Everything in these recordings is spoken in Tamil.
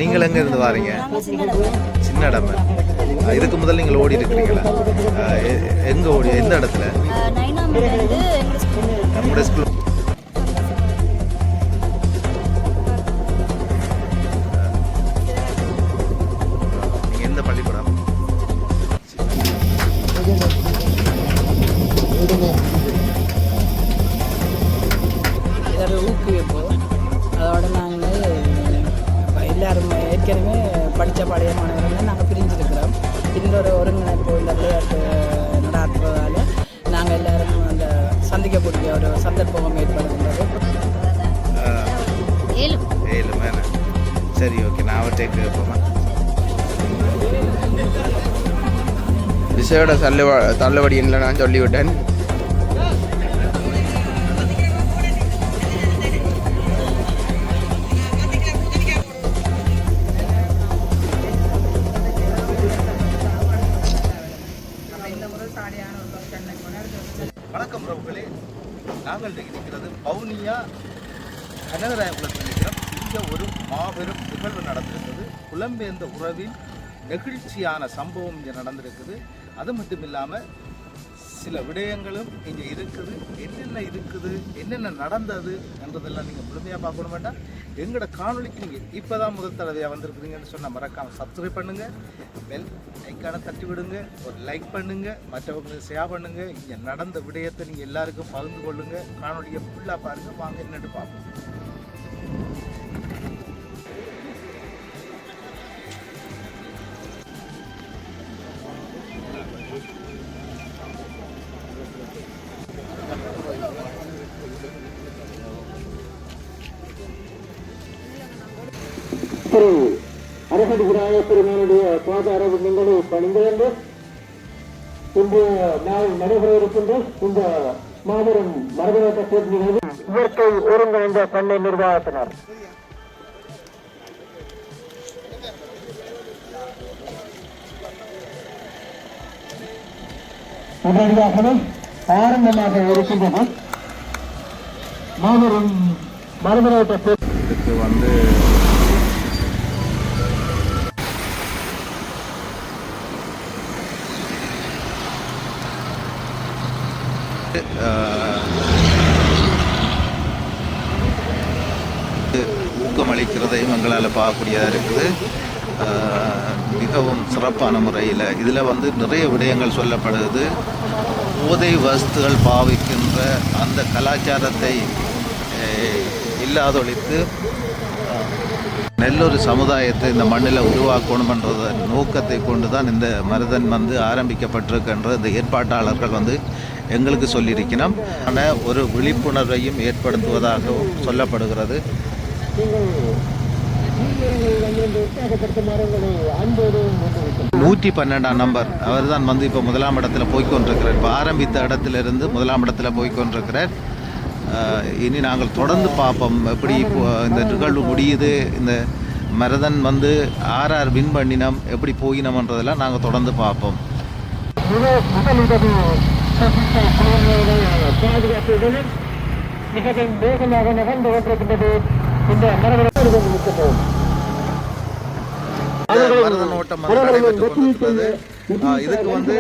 நீங்கள் எங்கே இருந்து வாரீங்க? சின்ன இடம். இதுக்கு முதல்ல நீங்கள் ஓடி இருக்கிறீங்களா? எங்கே ஓடி, எந்த இடத்துல? நம்முடைய ஸ்கூல். நீங்கள் எந்த பள்ளிக்கூடம்? இதோட ஊக்குவிப்பு அதோட நாங்கள் எல்லாரும் ஏற்கனவே படித்த பழைய மாணவர்கள் நாங்கள் பிரிஞ்சிருக்கிறோம். இன்னொரு ஒருங்கிணைப்பு இந்த விளையாட்டு நடாத்துவதால் நாங்கள் எல்லாரும் அந்த சந்திக்கக்கூடிய ஒரு சந்தர்ப்பம் ஏற்படுகின்றது. சரி, ஓகே. நான் அவர்கிட்ட கேட்போமா? விசையோட தள்ளுபடி இல்லை, நான் சொல்லிவிட்டேன். வணக்கம் பிரபுகளே, நாங்கள் இருக்கிறது பவுனியா கனகராயபுரத்தில் இருக்கிறோம். இங்கே ஒரு மாபெரும் நிகழ்வு நடந்திருக்குது. புலம்பெயர்ந்த உறவின் நெகிழ்ச்சியான சம்பவம் இங்கே நடந்திருக்குது. அது மட்டும் இல்லாமல் சில விடயங்களும் இங்கே இருக்குது. என்னென்ன நடந்தது என்றதெல்லாம் நீங்கள் முழுமையாக பார்க்கணும் வேண்டாம். எங்களோட காணொலிக்கு நீங்கள் இப்போ தான் முதல் தடவையாக வந்திருக்கிறீங்கன்னு சொன்னால் மறக்காமல் சப்ஸ்கிரைப் பண்ணுங்கள், பெல் ஐக்கானை தட்டி விடுங்க, ஒரு லைக் பண்ணுங்கள், மற்றவங்களுக்கு ஷேர் பண்ணுங்கள். இங்கே நடந்த விடயத்தை நீங்கள் எல்லாருக்கும் பகிர்ந்து கொள்ளுங்கள். காணொலியை ஃபுல்லாக பாருங்கள். வாங்க என்னென்னு பார்ப்போம். திரு அரசடி விநாயகப் பெருமானுடைய பாத அரவிந்தங்களை பணிந்து இன்று நாள் நடைபெற இருக்கின்ற இந்த மாபெரும் மரபணக்க போட்டி நிகழ்வு இயற்கை ஒருங்கிணைந்த பண்ணை நிர்வாகத்தினர் உடனடியாகவே ஆரம்பமாக இருக்கின்றது. மாபெரும் மரபணக்க இதுக்கு வந்து ஊக்கமளிக்கிறதையும் எங்களால் பார்க்கக்கூடியதாக இருக்குது. மிகவும் சிறப்பான முறையில் இதில் வந்து நிறைய விடயங்கள் சொல்லப்படுது. போதை வஸ்துகள் பாவிக்கின்ற அந்த கலாச்சாரத்தை இல்லாதொழித்து நல்லொரு சமுதாயத்தை இந்த மண்ணில் உருவாக்கணுமென்றத நோக்கத்தை கொண்டு தான் இந்த மருதன் வந்து ஆரம்பிக்கப்பட்டிருக்கின்ற இந்த ஏற்பாட்டாளர்கள் வந்து எங்களுக்கு சொல்லியிருக்கணும். ஆனால் ஒரு விழிப்புணர்வையும் ஏற்படுத்துவதாகவும் சொல்லப்படுகிறது. 112ஆம் நம்பர் அவர் தான் வந்து இப்போ முதலாம் இடத்துல போய்கொண்டிருக்கிறார். இப்போ ஆரம்பித்த இடத்திலிருந்து முதலாம் இடத்துல போய்கொண்டிருக்கிறார். இனி நாங்கள் தொடர்ந்து பார்ப்போம் எப்படி இந்த நிகழ்வு முடியுது, இந்த மருதன் வந்து ஆர்ஆர் வின் பண்ணினோம், எப்படி போயினோம்ன்றதெல்லாம் நாங்கள் தொடர்ந்து பார்ப்போம். மிகவும் வேகமாக நகர்ந்து கொண்டிருக்கின்றது இந்த மருதன் ஓட்டம் வந்து நடைபெற்றுக் கொண்டிருக்கிறது. இதுக்கு வந்து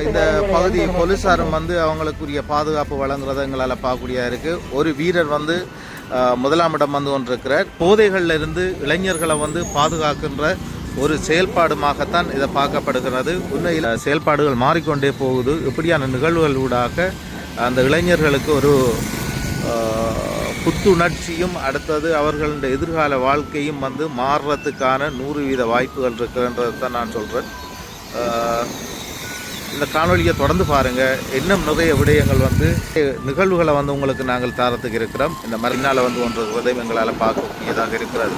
இந்த பகுதி போலீஸாரும் வந்து அவங்களுக்குரிய பாதுகாப்பு வழங்குறத எங்களால் பார்க்கக்கூடியதாக இருக்குது. ஒரு வீரர் வந்து முதலாம் இடம் வந்து கொண்டிருக்கிறார். போதைகளில் இருந்து இளைஞர்களை வந்து பாதுகாக்கின்ற ஒரு செயல்பாடுமாகத்தான் இதை பார்க்கப்படுகிறது. உண்மையில் செயல்பாடுகள் மாறிக்கொண்டே போகுது. இப்படியான நிகழ்வுகள் ஊடாக அந்த இளைஞர்களுக்கு ஒரு புத்துணர்ச்சியும் அடுத்தது அவர்களுடைய எதிர்கால வாழ்க்கையும் வந்து மாறுறதுக்கான 100% வாய்ப்புகள் இருக்குன்றதை தான் நான் சொல்கிறேன். இந்த காணொலியை தொடர்ந்து பாருங்கள். இன்னும் நிறைய விடயங்கள் வந்து நிகழ்வுகளை வந்து உங்களுக்கு நாங்கள் தாரத்துக்கு இருக்கிறோம். இந்த மறுநாள் வந்து ஒன்று உதவி எங்களால் பார்க்கக்கூடியதாக இருக்கிறது.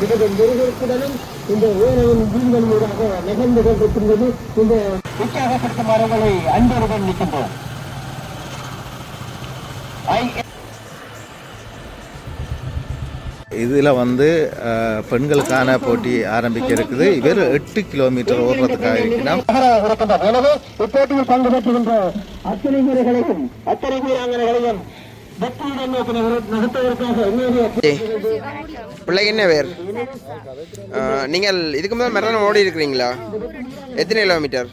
மிகுந்த விறுவிறுப்புடனும் இந்த ஊரகம் வீண்களியூடாக நிகழ்ந்து கொண்டிருக்கின்றது. இந்த உற்சாகப்படுத்தும் மரங்களை அன்பருடன் நிற்கின்றோம். இதில் வந்து பெண்களுக்கான போட்டி ஆரம்பிக்க இருக்குது. இவர் 8 கிலோமீட்டர் ஓடுறதுக்காக இருக்கணும். இப்போட்டியில் பங்கு பெற்றுகின்ற அத்தனை வீரர்களையும் அத்தனை வீராங்கனைகளையும் வெற்றியுடன் நகர்த்துவதற்காக பிள்ளைக்கு என்ன பேர்? நீங்கள் இதுக்கு முதல் மரணம் ஓடி இருக்கிறீங்களா? எத்தனை கிலோமீட்டர்?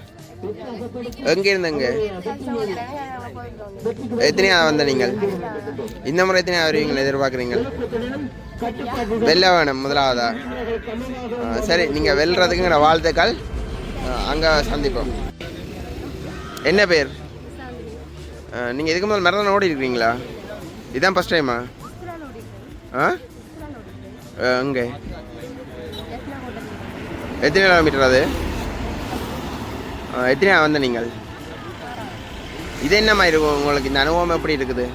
எங்கே இருந்தங்க? எத்தனையா வந்த நீங்கள்? இந்த முறை எத்தனையா வருவீங்களா எதிர்பார்க்குறீங்க? வெல்ல வேணும் முதலாவதா. சரி, நீங்கள் வெல்றதுக்குங்கிற வாழ்த்துக்கள். அங்கே சந்திப்போம். என்ன பேர்? நீங்கள் இதுக்கு முதல் மரணம் ஓடி இருக்கிறீங்களா? இதுதான் ஃபஸ்ட் டைமா? அங்கே எத்தனை கிலோமீட்டர் அது? எத்தனையா வந்த நீங்கள்? இது என்ன மாதிரி இருக்கும் உங்களுக்கு? இந்த அனுபவம் எப்படி இருக்குது?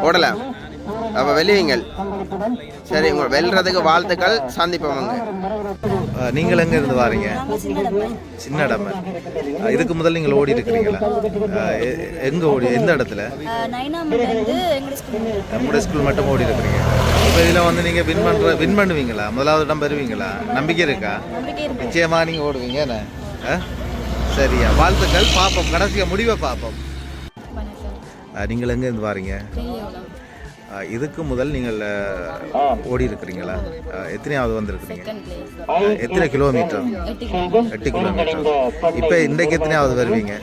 ஓடலாம். அப்போ வெல்லுவீங்கள். சரி, உங்கள் வெல்றதுக்கு வாழ்த்துக்கள். சந்திப்போம். அங்கே நீங்கள் எங்கே இருந்து வாரீங்க? சின்னடம. இதுக்கு முதல் நீங்கள் ஓடி இருக்கிறீங்களா? எங்கே ஓடி? எந்த இடத்துல? நம்முடைய ஸ்கூல் மட்டும் ஓடி இருக்கிறீங்க. இப்போ இதில் வந்து நீங்கள் வின் பண்ணுவீங்களா? முதலாவது இடம் பெறுவீங்களா? நம்பிக்கை இருக்கா? நிச்சயமாக நீங்கள் ஓடுவீங்க என்ன? சரியா, வாழ்த்துக்கள். பார்ப்போம், கடைசியாக முடிவை பார்ப்போம். நீங்கள் எங்கே இருந்து வாரீங்க? இதுக்கு முதல் நீங்கள் ஓடி இருக்கிறீங்களா? எத்தனையாவது வந்திருக்கிறீங்க? எத்தனை கிலோமீட்டர்? 8 கிலோமீட்டர். இப்போ இன்றைக்கு எத்தனையாவது வருவீங்க?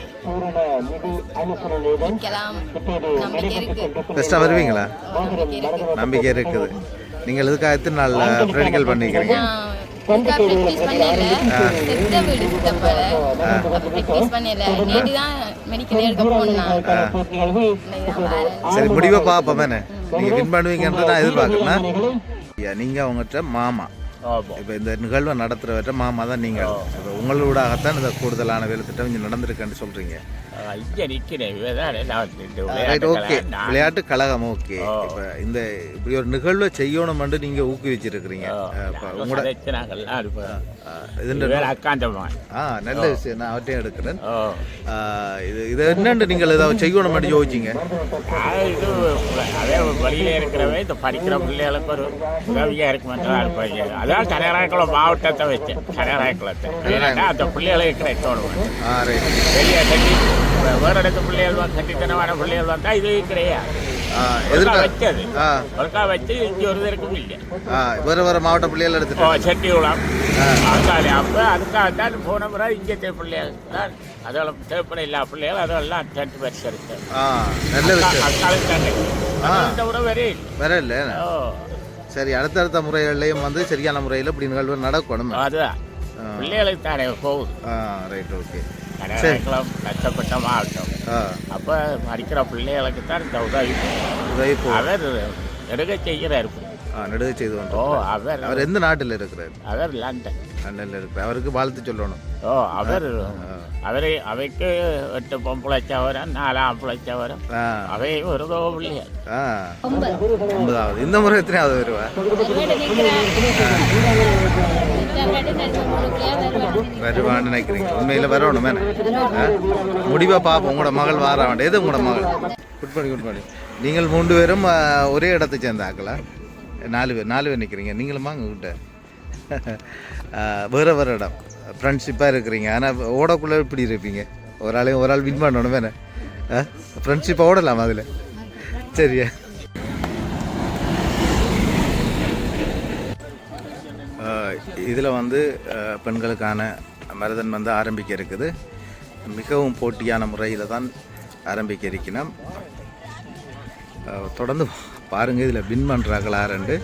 பெஸ்ட்டாக வருவீங்களா? நம்பிக்கை இருக்குது. நீங்கள் இதுக்காக எத்தனை நாள் ப்ராக்டிக்கல் பண்ணிக்கிறீங்க? சரி, முடிவை பார்ப்போம். என்ன நீங்கள் வின் பண்ணுவீங்கன்றது நான் எதிர்பார்க்குறேன். நீங்கள் அவங்ககிட்ட மாமா, இப்போ இந்த நிகழ்வை நடத்துகிறவற்ற மாமா தான் நீங்கள். இப்போ உங்களோடாகத்தான் இந்த கூடுதலான வேலை திட்டம் இங்கே நடந்திருக்குன்னு சொல்கிறீங்க. ஓகே, விளையாட்டு கழகம். ஓகே, இப்போ இந்த இப்படி ஒரு நிகழ்வை செய்யணும்னு நீங்கள் ஊக்குவிச்சிருக்கிறீங்க. உங்களோட நல்ல விஷயம். நான் அவற்றையும் எடுக்கிறேன். இது என்னென்று நீங்கள் ஏதாவது செய்யணும்னு யோசிச்சிங்க? அதே வழியில் இருக்கிறவே இந்த படிக்கிற பிள்ளைகளுக்கு ஒரு உதவியாக இருக்குமென்றா இருப்பாங்க. அதான் கனகராயக்குளம் மாவட்டத்தை வச்சேன். கனகராயக்குளத்தை அந்த பிள்ளைகளை கிடைக்கணும். வெளியே கட்டி வேறு இடத்து பிள்ளைகள் கட்டித்தனமான பிள்ளைகள் வந்தால் இது கிடையாது. வச்சது ஒருக்கா வச்சு இங்கே ஒரு இருக்கும் இல்லை. வேறு மாவட்ட பிள்ளைகள் எடுத்துட்டோம். செட்டிகுளம் அங்காளி. அப்போ அதுக்காக தான் போன முறை இங்கே பிள்ளைகள் தான் அதெல்லாம் தேவைப்பட இல்லா பிள்ளைகள் அதெல்லாம் 10 பேர் இருக்கு. நல்ல விஷயம். இந்த முறை வேற இல்லை. சரி, அடுத்தடுத்த முறைகள்லையும் வந்து சரியான முறையில் இப்படி நிகழ்வு நடக்கணும். அதுதான் பிள்ளைகளுக்கு தானே போகுது. Right, okay. கனகராயக்குளம் கஷ்டப்பட்ட மாவட்டம். அப்போ படிக்கிற பிள்ளைகளுக்கு தான் இந்த உதவி அவர் நெடுக செய்கிறார். நெடுக செய்து அவர் எந்த நாட்டில் இருக்கிறார்? அவர் லண்டன். லண்டனில் இருக்கிறார். அவருக்கு வாழ்த்து சொல்லணும். அவைக்கு 8 பொம்பளை சவரம் 4 ஆம்பளை சவரம். அவை ஒரு பிள்ளையார். 9வது. இந்த முறை எத்தனையாவது வருவா? வருவான்னு நினைக்கிறீங்க? உண்மையில் வரணும். முடிவாக பார்ப்போம். உங்களோட மகள் வார வேண்டாம். எது உங்களோட மகள்? குட் பண்ணி நீங்கள் 3 பேரும் ஒரே இடத்தை சேர்ந்தாங்களா? 4 பேர் நிற்கிறீங்க. நீங்களும் வாங்க கிட்ட வேறு இடம் ஃப்ரெண்ட்ஷிப்பாக இருக்கிறீங்க. ஆனால் ஓடக்குள்ளே இப்படி இருப்பீங்க. ஒரு ஆள் வின் பண்ணணும். வேணே ஃப்ரெண்ட்ஷிப்பாக ஓடலாம் அதில். சரியா? இதில் வந்து பெண்களுக்கான மரதன் வந்து ஆரம்பிக்க இருக்குது. மிகவும் போட்டியான முறையில் தான் ஆரம்பிக்க இருக்கணும். தொடர்ந்து பாருங்கள். இதில் வின் பண்ணுறாங்களா ரெண்டு.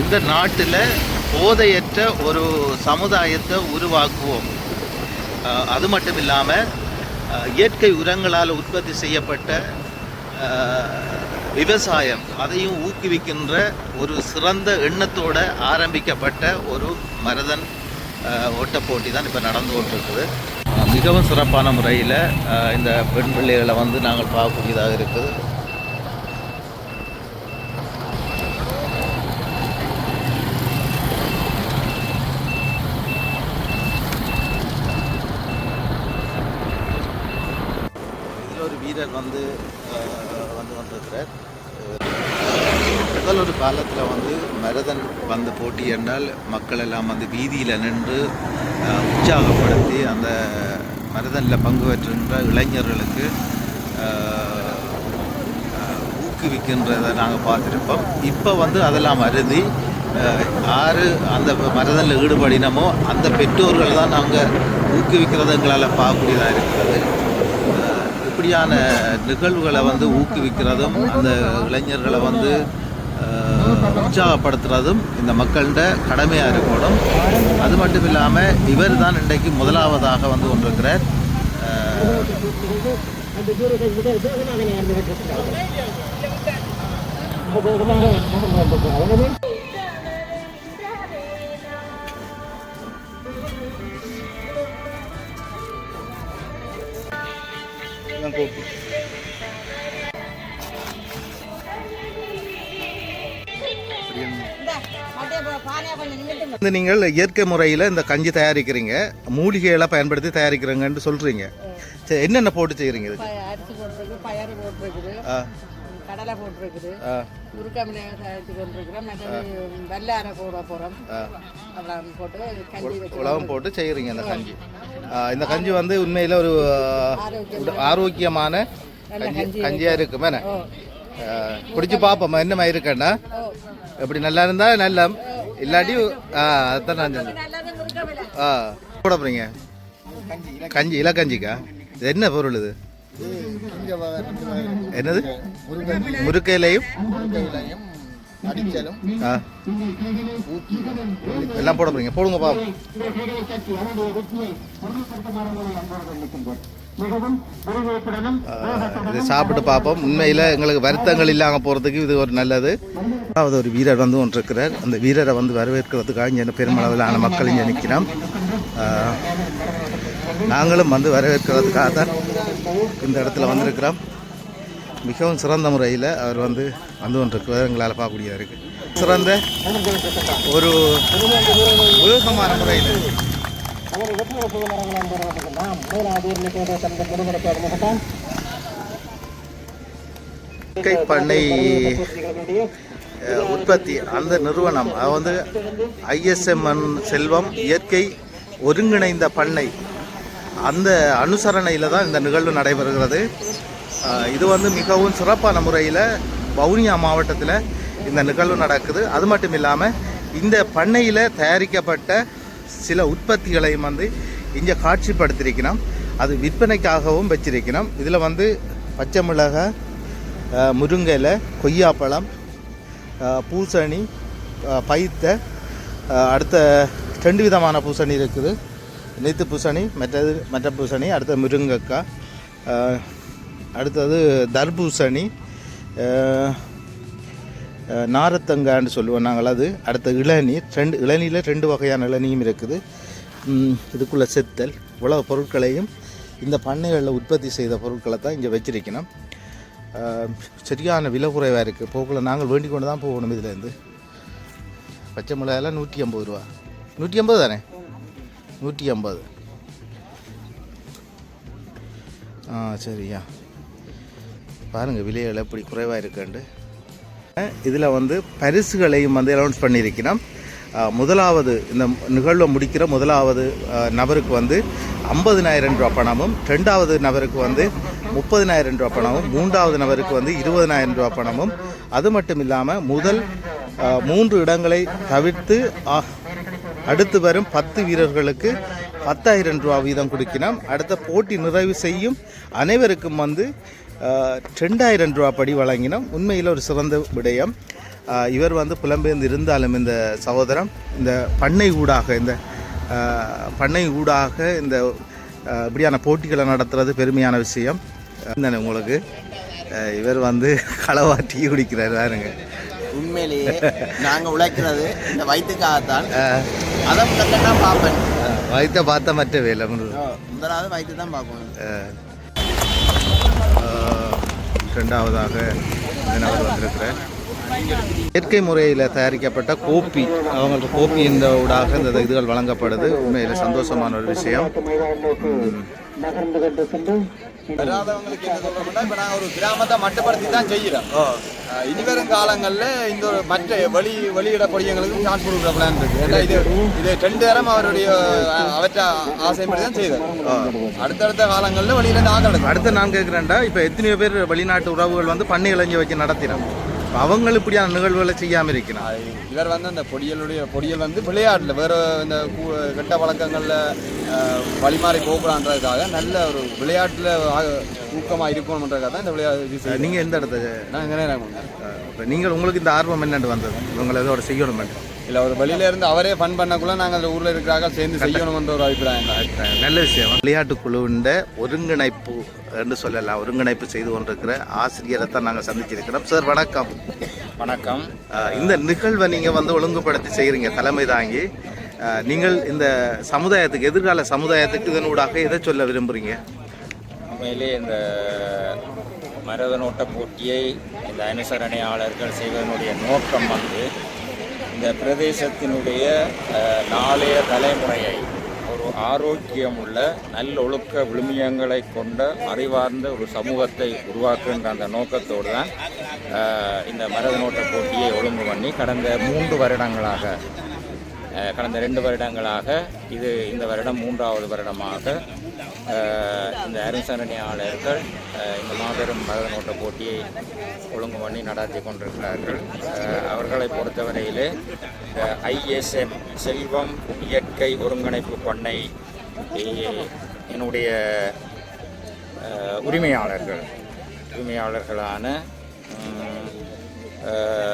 இந்த நாட்டில் போதையற்ற ஒரு சமுதாயத்தை உருவாக்குவோம். அது மட்டும் இல்லாமல் இயற்கை உரங்களால் உற்பத்தி செய்யப்பட்ட விவசாயம் அதையும் ஊக்குவிக்கின்ற ஒரு சிறந்த எண்ணத்தோடு ஆரம்பிக்கப்பட்ட ஒரு மரதன் ஓட்டப் போட்டி தான் இப்போ நடந்து கொண்டிருக்குது. மிகவும் சிறப்பான முறையில் இந்த பெண் பிள்ளைகளை வந்து நாங்கள் பார்க்கக்கூடியதாக இருக்குது. இதில் ஒரு வீரர் வந்து வந்திருக்கிறார். முதல் ஒரு காலத்தில் வந்து மரதன் பந்து போட்டி என்றால் மக்கள் எல்லாம் வந்து வீதியில் நின்று உற்சாகப்படுத்தி அந்த மரதனில் பங்கு பெற்றுகின்ற இளைஞர்களுக்கு ஊக்குவிக்கின்றதை நாங்கள் பார்த்துருப்போம். இப்போ வந்து அதெல்லாம் அருதி யார் அந்த மரதனில் ஈடுபடினமோ அந்த பெற்றோர்கள் தான் நாங்கள் ஊக்குவிக்கிறத எங்களால் பார்க்கக்கூடியதாக இருக்கிறது. இப்படியான நிகழ்வுகளை வந்து ஊக்குவிக்கிறதும் அந்த இளைஞர்களை வந்து உற்சாகப்படுத்துறதும் இந்த மக்கள்கிட்ட கடமையாக இருக்கணும். அது மட்டும் இல்லாமல் இவர் தான் இன்றைக்கு முதலாவதாக வந்து கொண்டிருக்கிறார். நீங்கள் இயற்கை முறையில் இந்த கஞ்சி தயாரிக்கிறீங்க, மூலிகைகளை பயன்படுத்தி தயாரிக்கிறீங்கன்னு சொல்கிறீங்க. சரி, என்னென்ன போட்டு செய்கிறீங்க? இது அரிசி போட்டிருக்கு, பயறு போட்டிருக்குது, கடலை போட்டிருக்குது, உருக்கமிளகாய் தயாரித்து கொண்டிருக்கிறோம், மற்றது வெள்ளாரை போட போகிறோம். அதெல்லாம் போட்டு கஞ்சி உலகம் போட்டு செய்கிறீங்க இந்த கஞ்சி. இந்த கஞ்சி வந்து உண்மையில் ஒரு ஆரோக்கியமான கஞ்சியாக இருக்குமே. குடிச்சு பார்ப்போம்மா என்ன மாதிரி இருக்கேன்னா. எப்படி நல்லா இருந்தா நல்லா, இல்லாட்டி அதான் நான் போட போறீங்க கஞ்சி. இலக்கஞ்சிக்கா இது என்ன பொருள்? இது என்னது? முருக்கையிலையும் எல்லாம் போட போறீங்க. போடுங்க பாப்போம். இது சாப்பிட்டு பார்ப்போம். உண்மையில் எங்களுக்கு வருத்தங்கள் இல்லாமல் போகிறதுக்கு இது ஒரு நல்லது. அதாவது ஒரு வீரர் வந்து ஒன்று இருக்கிறார். அந்த வீரரை வந்து வரவேற்கிறதுக்காக இங்கே பெருமளவிலான மக்கள் இங்கே நிற்கிறோம். நாங்களும் வந்து வரவேற்கிறதுக்காக தான் இந்த இடத்துல வந்திருக்கிறோம். மிகவும் சிறந்த முறையில் அவர் வந்து கொண்டிருக்கிறது எங்களால் பார்க்கக்கூடியதாக இருக்குது. சிறந்த ஒரு வேகமான முறையில் இயற்கை பண்ணை உற்பத்தி அந்த நிறுவனம் அது வந்து ISMN செல்வம் இயற்கை ஒருங்கிணைந்த பண்ணை அந்த அனுசரணையில் தான் இந்த நிகழ்வு நடைபெறுகிறது. இது வந்து மிகவும் சிறப்பான முறையில் வவுனியா மாவட்டத்தில் இந்த நிகழ்வு நடக்குது. அது மட்டும் இல்லாமல் இந்த பண்ணையில் தயாரிக்கப்பட்ட சில உற்பத்திகளையும் வந்து இங்கே காட்சிப்படுத்தியிருக்கணும். அது விற்பனைக்காகவும் வச்சிருக்கணும். இதில் வந்து பச்சை மிளகாய், முருங்கை, கொய்யாப்பழம், பூசணி, பைத்த, அடுத்த 2 விதமான பூசணி இருக்குது. நெத்து பூசணி, மற்ற பூசணி, அடுத்த முருங்கைக்காய், அடுத்தது தர்பூசணி, நாரத்தங்கான்னு சொல்லுவோம் நாங்கள். அது அடுத்த இளநீர், இளநீரில் 2 வகையான இளநீரும் இருக்குது. இதுக்குள்ளே செத்தல் இவ்வளவு பொருட்களையும் இந்த பண்ணைகளில் உற்பத்தி செய்த பொருட்களை தான் இங்கே வச்சிருக்கணும். சரியான விலை குறைவாக இருக்குது. போக்கில் நாங்கள் வேண்டிக் கொண்டு தான் போகணும். இதுலேருந்து பச்சை மிளகாயெல்லாம் 150 ரூபா. 150 தானே? 150. சரியா பாருங்கள் விலைகள் எப்படி குறைவாக இருக்குண்டு. இதில் வந்து பரிசுகளையும் வந்து அனௌன்ஸ் பண்ணியிருக்கிறோம். முதலாவது இந்த நிகழ்வை முடிக்கிற முதலாவது நபருக்கு வந்து 50,000 ரூபா பணமும், 2வது நபருக்கு வந்து 30,000 ரூபா பணமும், 3வது நபருக்கு வந்து 20,000 ரூபா பணமும். அது மட்டும் இல்லாமல் முதல் 3 இடங்களை தவிர்த்து அடுத்து வரும் 10 வீரர்களுக்கு 10,000 ரூபா வீதம் கொடுக்கணும். அடுத்த போட்டி நிறைவு செய்யும் அனைவருக்கும் வந்து 2,000 ரூபா படி வழங்கினோம். உண்மையில் ஒரு சிறந்த விடயம். இவர் வந்து புலம்பெயர்ந்து இருந்தாலும் இந்த சகோதரம் இந்த பண்ணை ஊடாக இந்த இப்படியான போட்டிகளை நடத்துறது பெருமையான விஷயம் தானே உங்களுக்கு. இவர் வந்து களவா டீ குடிக்கிறார் பாருங்க. உண்மையிலேயே நாங்கள் உழைக்கிறது இந்த வயிற்றுக்காகத்தான். அதை முதல்ல பார்ப்பேன். வயிற்றை பார்த்த மற்ற வேலை முதலாவது வயிற்று தான் பார்ப்போம். ரெண்டாவதாக அவர் வந்திருக்கிறார். இயற்கை முறையில் தயாரிக்கப்பட்ட கோப்பி, அவங்களுக்கு கோப்பி இந்த ஊடாக இந்த இதுகள் வழங்கப்படுது. உண்மையில் சந்தோஷமான ஒரு விஷயம். வராதவங்களுக்கு என்ன சொல்றோம்னா, இப்போ நாங்கள் ஒரு கிராமத்தை மட்டுப்படுத்தி தான் செய்கிறோம். இனிவரும் காலங்களில் இந்த ஒரு மற்ற வெளியிட பொடியங்களுக்கும் சான்ஸ் கொடுக்குற பிளான் இருக்கு. ஏன்னா இது 2 நேரம் அவருடைய அவற்றை ஆசைப்படி தான் செய்தார். அடுத்தடுத்த காலங்களில் வெளியிலேருந்து ஆகணும். அடுத்து நான் கேட்குறேன்டா, இப்போ எத்தனையோ பேர் வெளிநாட்டு உறவுகள் வந்து பண்ணை இளைஞ வச்சு நடத்தினோம். அவங்க இப்படியான நிகழ்வுகளை செய்யாமல் இருக்கணும். இவர் வந்து அந்த பொடியல் வந்து விளையாட்டில் வேறு இந்த கெட்ட வழக்கங்களில் வழிமாறி போகலான்றதுக்காக நல்ல ஒரு விளையாட்டில் ஊக்கமாக இருக்கணுன்றதுக்காக தான் இந்த விளையாட்டு. நீங்கள் எந்த இடத்த நான் இங்கே இப்போ நீங்கள் உங்களுக்கு இந்த ஆர்வம் என்னென்று வந்தது? உங்களை இதோட செய்யணும் இல்லை, ஒரு வெளியில இருந்து அவரே ஃபன் பண்ணக்குள்ள நாங்கள் அந்த ஊரில் இருக்கிறாங்க சேர்ந்து செய்யணும்ன்ற ஒரு அபிப்பிராயம். நல்ல விஷயம். விளையாட்டு குழுவின் ஒருங்கிணைப்பு என்று சொல்லலாம், ஒருங்கிணைப்பு செய்து கொண்டிருக்கிற ஆசிரியரை தான் நாங்கள் சந்திச்சிருக்கிறோம். சார் வணக்கம். வணக்கம். இந்த நிகழ்வை நீங்கள் வந்து ஒழுங்குபடுத்தி செய்கிறீங்க, தலைமை தாங்கி. நீங்கள் இந்த சமுதாயத்துக்கு, எதிர்கால சமுதாயத்துக்கு இதனூடாக எதை சொல்ல விரும்புகிறீங்க? உண்மையிலே இந்த மரதனோட்ட போட்டியை இந்த அனுசரணையாளர்கள் செய்வதனுடைய நோக்கம் வந்து இந்த பிரதேசத்தினுடைய நாளைய தலைமுறையை ஒரு ஆரோக்கியமுள்ள நல்லொழுக்க விழுமியங்களை கொண்ட அறிவார்ந்த ஒரு சமூகத்தை உருவாக்குகின்ற அந்த நோக்கத்தோடு தான் இந்த மரதனோட்ட போட்டியை ஒழுங்கு பண்ணி கடந்த 2 வருடங்களாக இந்த வருடம் 3வது வருடமாக இந்த அனுசரணையாளர்கள் இந்த மாபெரும் மரதனோட்ட போட்டியை ஒழுங்கு பண்ணி நடத்தி கொண்டிருக்கிறார்கள். அவர்களை பொறுத்தவரையிலே ISM செல்வம் இயற்கை ஒருங்கிணைப்பு பண்ணை என்னுடைய உரிமையாளர்களான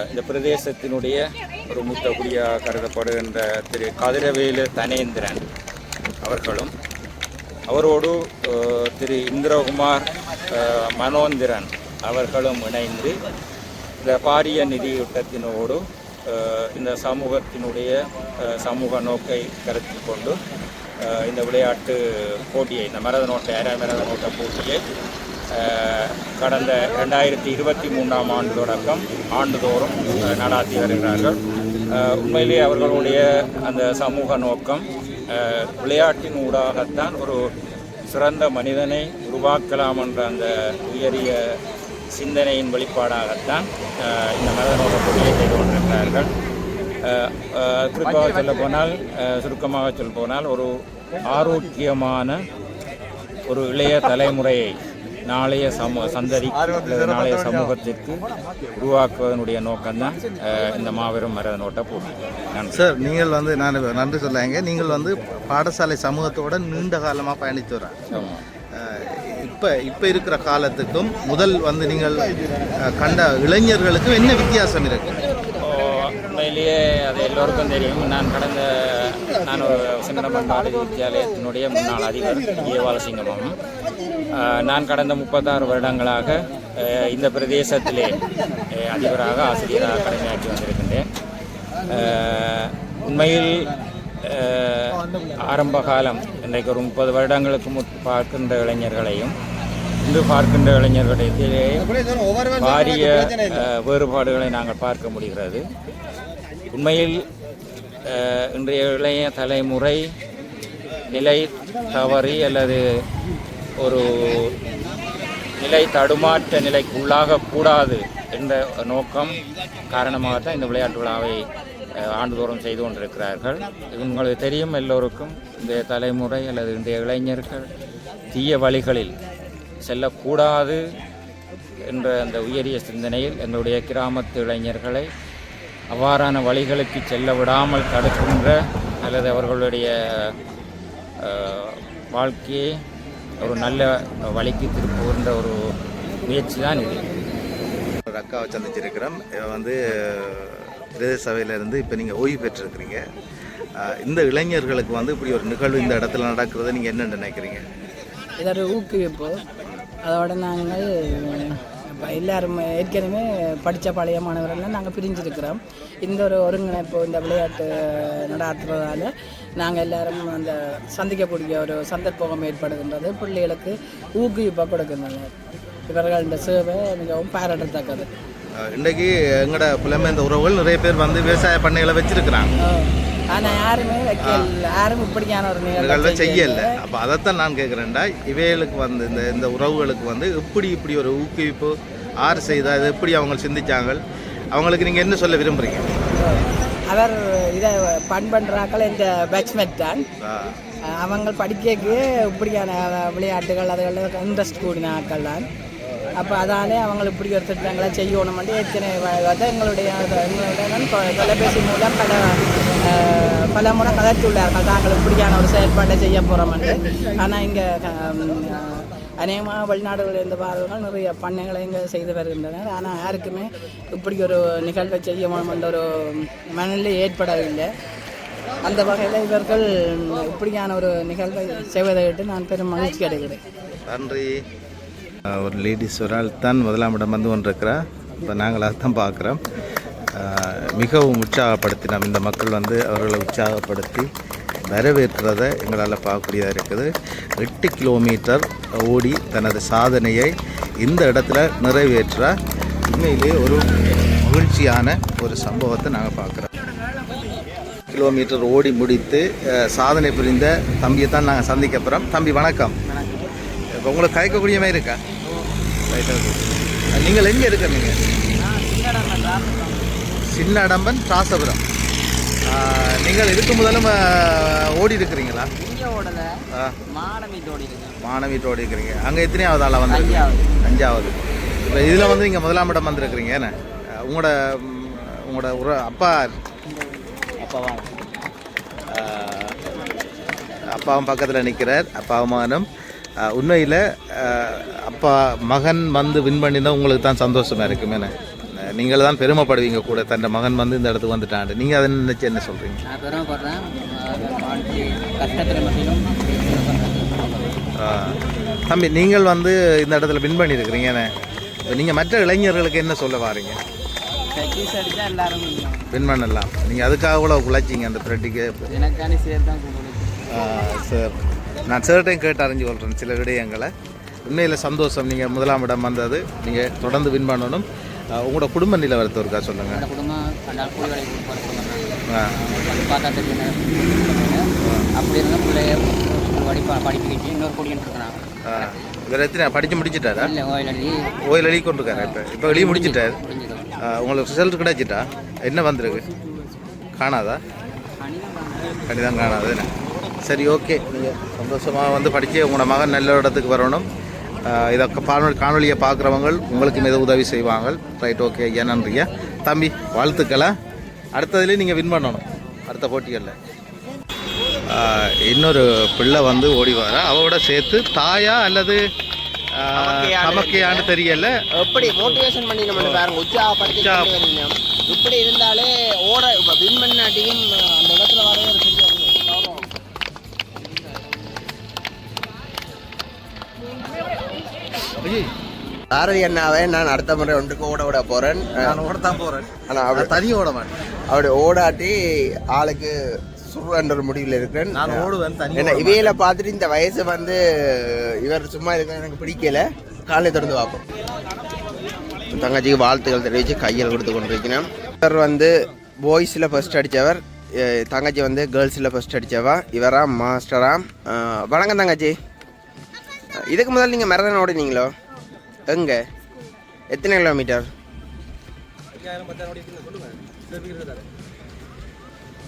இந்த பிரதேசத்தினுடைய ஒரு மூத்த குடியாக கருதப்படுகின்ற திரு கதிரவேலு தனேந்திரன் அவர்களும், அவரோடு திரு இந்திரகுமார் மனோந்திரன் அவர்களும் இணைந்து இந்த பாரிய நிதியூட்டத்தினோடு இந்த சமூகத்தினுடைய சமூக நோக்கை கருத்தில் கொண்டு இந்த விளையாட்டு போட்டியை, இந்த மரதனோட்ட போட்டியை கடந்த 2023ஆம் ஆண்டு தொடக்கம் ஆண்டுதோறும் நடாத்தி வருகிறார்கள். உண்மையிலேயே அவர்களுடைய அந்த சமூக நோக்கம் விளையாட்டின் ஊடாகத்தான் ஒரு சிறந்த மனிதனை உருவாக்கலாம் என்ற அந்த உயரிய சிந்தனையின் வெளிப்பாடாகத்தான் இந்த மரதனோட்ட போட்டியை செய்து கொண்டிருக்கிறார்கள். சுருக்கமாக சொல்ல போனால் ஒரு ஆரோக்கியமான ஒரு இளைய தலைமுறையை நாளைய நாளைய சமூகத்திற்கு உருவாக்குவதனுடைய நோக்கம்தான் இந்த மாபெரும் மரதனோட்ட போட்டி. சார், நீங்கள் வந்து நான் நன்றி சொல்லாங்க. நீங்கள் வந்து பாடசாலை சமூகத்தோட நீண்ட காலமாக பயணித்து வர்றேன். இப்போ இருக்கிற காலத்துக்கும் முதல் வந்து நீங்கள் கண்ட இளைஞர்களுக்கும் என்ன வித்தியாசம் இருக்கு? உண்மையிலேயே அது எல்லோருக்கும் தெரியும். நான் ஒரு சிங்கடமண்டாடு வித்தியாலயத்தினுடைய முன்னாள் அதிபர் ஏவாலசிங்கமும், நான் கடந்த 36 வருடங்களாக இந்த பிரதேசத்திலே அதிபராக ஆசிரியராக கடமையாற்றி வந்திருக்கின்றேன். உண்மையில் ஆரம்ப காலம் இன்றைக்கு ஒரு 30 வருடங்களுக்கு பார்க்கின்ற இளைஞர்களையும் இன்று பார்க்கின்ற இளைஞர்களிடையே பாரிய வேறுபாடுகளை நாங்கள் பார்க்க முடிகிறது. உண்மையில் இன்றைய இளைய தலைமுறை நிலை தவறி அல்லது ஒரு நிலை தடுமாற்ற நிலைக்கு உள்ளாகக்கூடாது என்ற நோக்கம் காரணமாகத்தான் இந்த விளையாட்டு விழாவை ஆண்டுதோறும் செய்து கொண்டிருக்கிறார்கள். உங்களுக்கு தெரியும் எல்லோருக்கும், இந்த தலைமுறை அல்லது இன்றைய இளைஞர்கள் தீய வழிகளில் செல்லக்கூடாது என்ற அந்த உயரிய சிந்தனையில் எங்களுடைய கிராமத்து இளைஞர்களை அவ்வாறான வழிகளுக்கு செல்ல விடாமல் தடுக்கின்ற அல்லது அவர்களுடைய வாழ்க்கையை ஒரு நல்ல வழிக்கு திருப்புகின்ற ஒரு முயற்சி தான் இது. ஒரு அக்காவை சந்திச்சிருக்கிறோம். வந்து பிரதேச சபையிலேருந்து இப்போ நீங்கள் ஓய்வு பெற்றிருக்கிறீங்க. இந்த இளைஞர்களுக்கு வந்து இப்படி ஒரு நிகழ்வு இந்த இடத்துல நடக்கிறத நீங்கள் என்ன நினைக்கிறீங்க? இது ஒரு ஊக்குவிப்பு. அதோட நாங்கள் இப்போ எல்லோரும் ஏற்கனவே படித்த பழைய மாணவர்கள்லாம் நாங்கள் பிரிஞ்சிருக்கிறோம். இந்த ஒரு ஒருங்கிணைப்பு இந்த விளையாட்டு நடாத்துறதால நாங்கள் எல்லோரும் அந்த சந்திக்கக்கூடிய ஒரு சந்தர்ப்பம் ஏற்படுகின்றது. பிள்ளைகளுக்கு ஊக்குவிப்பாக கொடுக்கின்றன. இவர்கள் சேவை மிகவும் பாராட்டத்தக்கது. இன்றைக்கு எங்களோட புலம்பெயர்ந்த உறவுகள் நிறைய பேர் வந்து விவசாய பண்ணைகளை வச்சிருக்கிறாங்க. ஆனால் யாருமே யாரும் இப்படியான ஒரு நிகழ்வை செய்யலை. அப்போ அதைத்தான் நான் கேட்குறேன்டா, இவைகளுக்கு வந்து இந்த உறவுகளுக்கு வந்து இப்படி ஒரு ஊக்குவிப்பு ஆறு செய்தா இது எப்படி அவங்க சிந்திச்சாங்க, அவங்களுக்கு நீங்கள் என்ன சொல்ல விரும்புகிறீங்க? அவர் இதை பண்ணுறாக்கள் இந்த பேட்ச்மேட் தான். அவங்க படிக்க இப்படியான விளையாட்டுகள் அதுகளில் இன்ட்ரெஸ்ட் கூடின ஆக்கள் தான். அப்போ அதாலே அவங்க இப்படி ஒரு திட்டங்களை செய்யணும்னு ஏற்கனவே எங்களுடைய தொலைபேசி மூலம் பல முறை கதைத்துள்ளார்கள் தாங்கள் இப்படியான ஒரு செயல்பாட்டை செய்ய போகிறோம்னு. ஆனால் இங்கே அநேகமாக வெளிநாடுகளிலிருந்து பாருங்கள் நிறைய பண்ணைகளை இங்கே செய்து வருகின்றனர். ஆனால் யாருக்குமே இப்படி ஒரு நிகழ்வை செய்ய வேணுமென்ற ஒரு மனநிலை ஏற்படவில்லை. அந்த வகையில் இவர்கள் இப்படியான ஒரு நிகழ்வை செய்வதை விட்டு நான் பெரும் மகிழ்ச்சி அடைகிறேன். நன்றி. ஒரு லேடிஸ் ஒரு ஆள் தான் முதலாம் இடம் வந்து கொண்டிருக்கிறா. இப்போ நாங்கள் அதைத்தான் பார்க்குறோம். மிகவும் உற்சாகப்படுத்தினோம். இந்த மக்கள் வந்து அவர்களை உற்சாகப்படுத்தி வரவேற்றதை எங்களால் பார்க்கக்கூடியதாக இருக்குது. 8 கிலோமீட்டர் ஓடி தனது சாதனையை இந்த இடத்துல நிறைவேற்ற உண்மையிலே ஒரு மகிழ்ச்சியான ஒரு சம்பவத்தை நாங்கள் பார்க்குறோம். கிலோமீட்டர் ஓடி முடித்து சாதனை புரிந்த தம்பியை தான் நாங்கள் சந்திக்க போகிறோம். தம்பி வணக்கம். இப்போ உங்களுக்கு கயக்கக்கூடிய மாதிரி இருக்கா? நீங்கள் எங்கே இருக்கிறீங்க? சின்னடம்பன் ராசபுரம். நீங்கள் இதுக்கு முதலும் ஓடி இருக்கிறீங்களா? மாணவீட்டு ஓடி இருக்கிறீங்க. அங்கே எத்தனையாவது ஆளாக வந்து? 5வது. இப்போ இதில் வந்து நீங்கள் முதலாம் இடம் வந்துருக்கிறீங்க. ஏன்னா உங்களோட அப்பாவும் பக்கத்தில் நிற்கிறார். அப்பாவும் மகனும். உண்மையில் அப்பா மகன் வந்து வின் பண்ணிதான் உங்களுக்கு தான் சந்தோஷமாக இருக்குமே. நீங்கள் தான் பெருமைப்படுவீங்க கூட, தன் மகன் வந்து இந்த இடத்துக்கு வந்துட்டாண்டு. நீங்கள் அதை நினச்சி என்ன சொல்கிறீங்க? நான் பெருமைப்படுறேன். கஷ்டத்தில் மத்தியிலும் தம்பி, நீங்கள் வந்து இந்த இடத்துல வின் பண்ணியிருக்கிறீங்க. நீங்கள் மற்ற இளைஞர்களுக்கு என்ன சொல்ல வாரீங்க? வின் பண்ணலாம். நீங்கள் அதுக்காக கூட உழைச்சிங்க அந்த ப்ரெட்டிக்கு. எனக்கான சேர் தான் சார், நான் சேர்ட்டையும் கேட்டு அறிஞ்சு கொள்கிறேன் சில விடயங்களை. உண்மையில் சந்தோஷம். நீங்கள் முதலாம் இடம் வந்தது. நீங்கள் தொடர்ந்து வின் பண்ணணும். உங்களோட குடும்ப நிலவரத்தை இருக்கா சொல்லுங்கள். குடும்பம் அப்படி இருந்தால் பிள்ளைய படிப்பிக்கிட்டு இன்னொரு கூட்டிகிட்டு இருக்கிறாங்க. வேறு எத்தனை படித்து முடிச்சுட்டாரா? இல்லை, ஓயில் எழுதி கொண்டிருக்காரு. இப்போ வெளியே முடிச்சுட்டார். உங்களுக்கு ரிசல்ட் கிடைச்சிட்டா? என்ன வந்திருக்கு? காணாதா? கணிதம் காணாது. சரி, ஓகே. நீங்கள் சந்தோஷமாக வந்து படித்து உங்களோட மகன் நல்ல இடத்துக்கு வரணும். இதை காணொலியை பார்க்குறவங்க உங்களுக்கு மிக உதவி செய்வாங்க. ரைட், ஓகே ஐயா, நன்றியா. தம்பி வாழ்த்துக்களை. அடுத்ததுலேயே நீங்கள் வின் பண்ணணும் அடுத்த போட்டிகளில். இன்னொரு பிள்ளை வந்து ஓடி வர அவரோட சேர்த்து தாயா அல்லது நமக்கையான்னு தெரியல. எப்படி மோட்டிவேஷன் பண்ணி நம்ம பாருங்க, உற்சாகப்படுத்தி இப்படி இருந்தாலே ஓட வின் பண்ணாட்டியும் அந்த இடத்துல வரவே ஒரு பெரிய பாரதி அண்ணாவே நான் அடுத்த முறை ஒன்றுக்கு ஓட விட போகிறேன். நான் ஓடத்தான் போகிறேன். ஆனால் அவர் தனியாக ஓட மாட்டேன். அப்படி ஓடாட்டி ஆளுக்கு சுருன்ற ஒரு முடிவில் இருக்கிறேன். நான் ஓடுவேன். ஏன்னா இவையில பார்த்துட்டு இந்த வயசு வந்து இவர் சும்மா இருக்க எனக்கு பிடிக்கல. காலையை தொடர்ந்து பார்ப்போம். தங்கச்சிக்கு வாழ்த்துக்கள் தெரிவித்து கையில் கொடுத்து கொண்டிருக்கிறேன். இவர் வந்து பாய்ஸில் ஃபர்ஸ்ட் அடித்தவர், தங்கச்சி வந்து கேர்ள்ஸில் ஃபர்ஸ்ட் அடித்தவா. இவரா மாஸ்டரா? வணக்கம் தங்கச்சி. இதுக்கு முதல் நீங்கள் மரதன் ஓடினீங்களோ? எங்கே? எத்தனை கிலோமீட்டர்?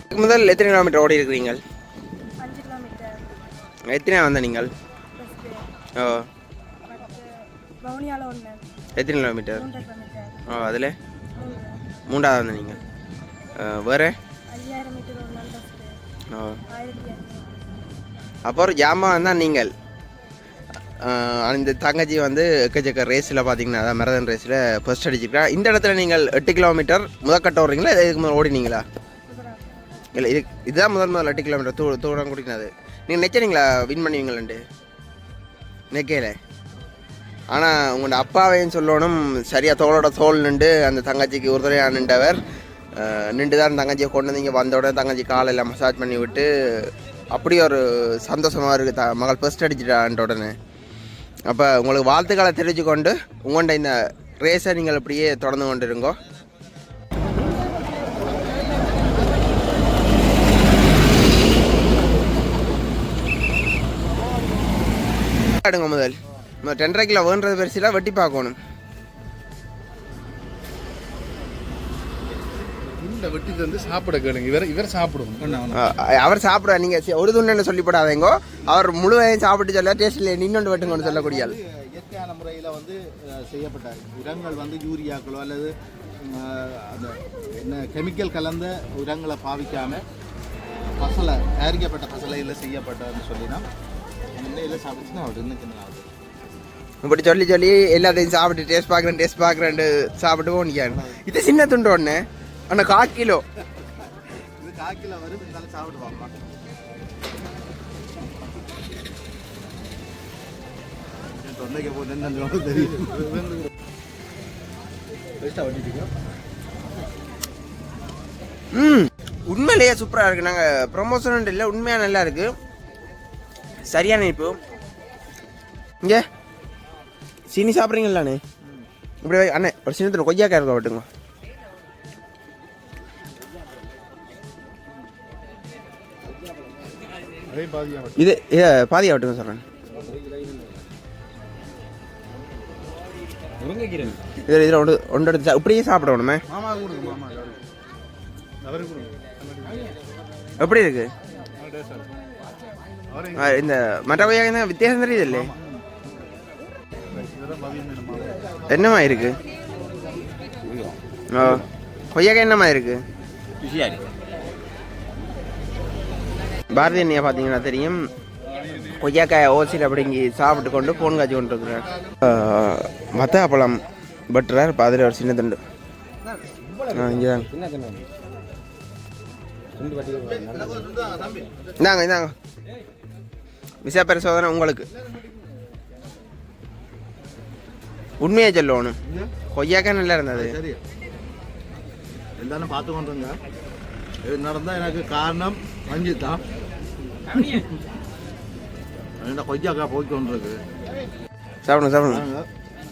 இதுக்கு முதல் எத்தனை கிலோமீட்டர் ஓடி இருக்கிறீங்க? 5 கிலோமீட்டர். எத்தனை வந்த நீங்கள்? ஓ, வவுனியால ஒன்று. எத்தனை கிலோமீட்டர்? 3 கிலோமீட்டர். ஓ, அதில் 3வது வந்த நீங்கள். வேறு 5000 மீட்டர் ஒரு நாள் ஃபஸ்ட்டு. ஓ, 1500. அப்புறம் ஜாமான் வந்தால் நீங்கள் இந்த தங்கச்சி வந்து எக்கச்சக்க ரேஸில் பார்த்தீங்கன்னா அதான் மரதன் ரேஸில் ஃபர்ஸ்ட் அடிச்சிருக்கா. இந்த இடத்துல நீங்கள் 8 கிலோமீட்டர் முதற்கட்ட ஓடுறீங்களா? இதுக்கு முதல் ஓடினீங்களா? இல்லை, இதுதான் முதல் 8 கிலோமீட்டர் தூரம் குடிக்கினது. நீங்கள் நினைச்சீங்களா வின் பண்ணுவீங்களான்ட்டு? நெக்கையில். ஆனால் உங்களோட அப்பாவையும் சொல்லணும், சரியாக தோளோட தோல் நின்று அந்த தங்கச்சிக்கு உறுதுணையாக நின்றவர். நின்று தான் தங்கச்சியை கொண்டு வந்து இங்கே வந்த உடனே தங்கச்சி காலையில் மசாஜ் பண்ணி விட்டு அப்படி ஒரு சந்தோஷமாக இருக்குது. மகள் ஃபர்ஸ்ட் அடிச்சிட்டான்ற உடனே. அப்போ உங்களுக்கு வாழ்த்துக்களை தெரிவித்து கொண்டு உங்கள்கிட்ட இந்த ரேஸை நீங்கள் அப்படியே தொடர்ந்து கொண்டு இருங்கோ. எடுங்க முதல் 2.5 கிலோ வேண்டது பெருசில் வெட்டி பார்க்கணும். வெட்டி வந்து சாப்பிட கேளுங்க. இவர் சாப்பிடுவோம். அவர் சாப்பிட நீங்கள் ஒரு துண்டுன்னு சொல்லிப்படாதேங்கோ. அவர் முழுவதையும் சாப்பிட்டு சொல்ல டேஸ்ட்டில் இன்னொன்று வெட்டுங்கன்னு சொல்லக்கூடிய இயற்கையான முறையில் வந்து செய்யப்பட்ட உரங்கள் வந்து யூரியாக்களோ அல்லது அந்த என்ன கெமிக்கல் கலந்த உரங்களை பாவிக்காமல் பசலை தயாரிக்கப்பட்ட பசலையில் செய்யப்பட்டதுன்னு சொல்லினா முன்னையில் சாப்பிட்டுச்சுன்னா அவர் இன்னும் ஆகுது. இப்படி சொல்லி எல்லாத்தையும் சாப்பிட்டு டேஸ்ட் பார்க்குறேன் சாப்பிட்டு போனிக்காங்க. இது சின்ன துண்டு ஒன்று, ஆனால் 1/4 கிலோ. இது 1/4 கிலோ வரும். இருந்தாலும் சாப்பிடுவாங்க. தொண்டைக்கு போட்டு தெரியும். உண்மையிலேயே சூப்பராக இருக்குது. நாங்கள் ப்ரொமோஷன் இல்லை, உண்மையாக நல்லா இருக்குது. சரியான இப்போ இங்கே சீனி சாப்பிட்றீங்களாண்ணே? இப்படி அண்ணே ஒரு சின்னத்தில் கொய்யாக்காய் இருக்கா விட்டுங்க. இது பாதியாக விட்டுங்க சொல்கிறேன். இதில் ஒன்று எடுத்து இப்படியே சாப்பிடணுமே. எப்படி இருக்கு இந்த மற்ற கொய்யாக்காய்? வித்தியாசம் தெரியுது இல்லை? என்னமா இருக்கு கொய்யாக்காய்? என்னமா இருக்கு? பாரதி அண்ணியா பார்த்தீங்கன்னா தெரியும், கொய்யாக்காயை ஓசியில் அப்படிங்கி சாப்பிட்டு கொண்டு ஃபோன் காய்ச்சி கொண்டு இருக்கிறார். மத்தாப்பழம் பட்டுறார். இப்போ அதில் ஒரு சின்ன துண்டு. இங்கேதாங்க. இந்தாங்க விசா பரிசோதனை உங்களுக்கு. உண்மையை சொல்லணும், கொய்யாக்காய் நல்லா இருந்தது. சரி, எல்லாரும் பார்த்து கொண்டுங்க. இது நடந்தால் எனக்கு காரணம் மஞ்சு தான். கொய்யாக்காய் போய் கொண்டிருக்கு. சாப்பிடுங்க.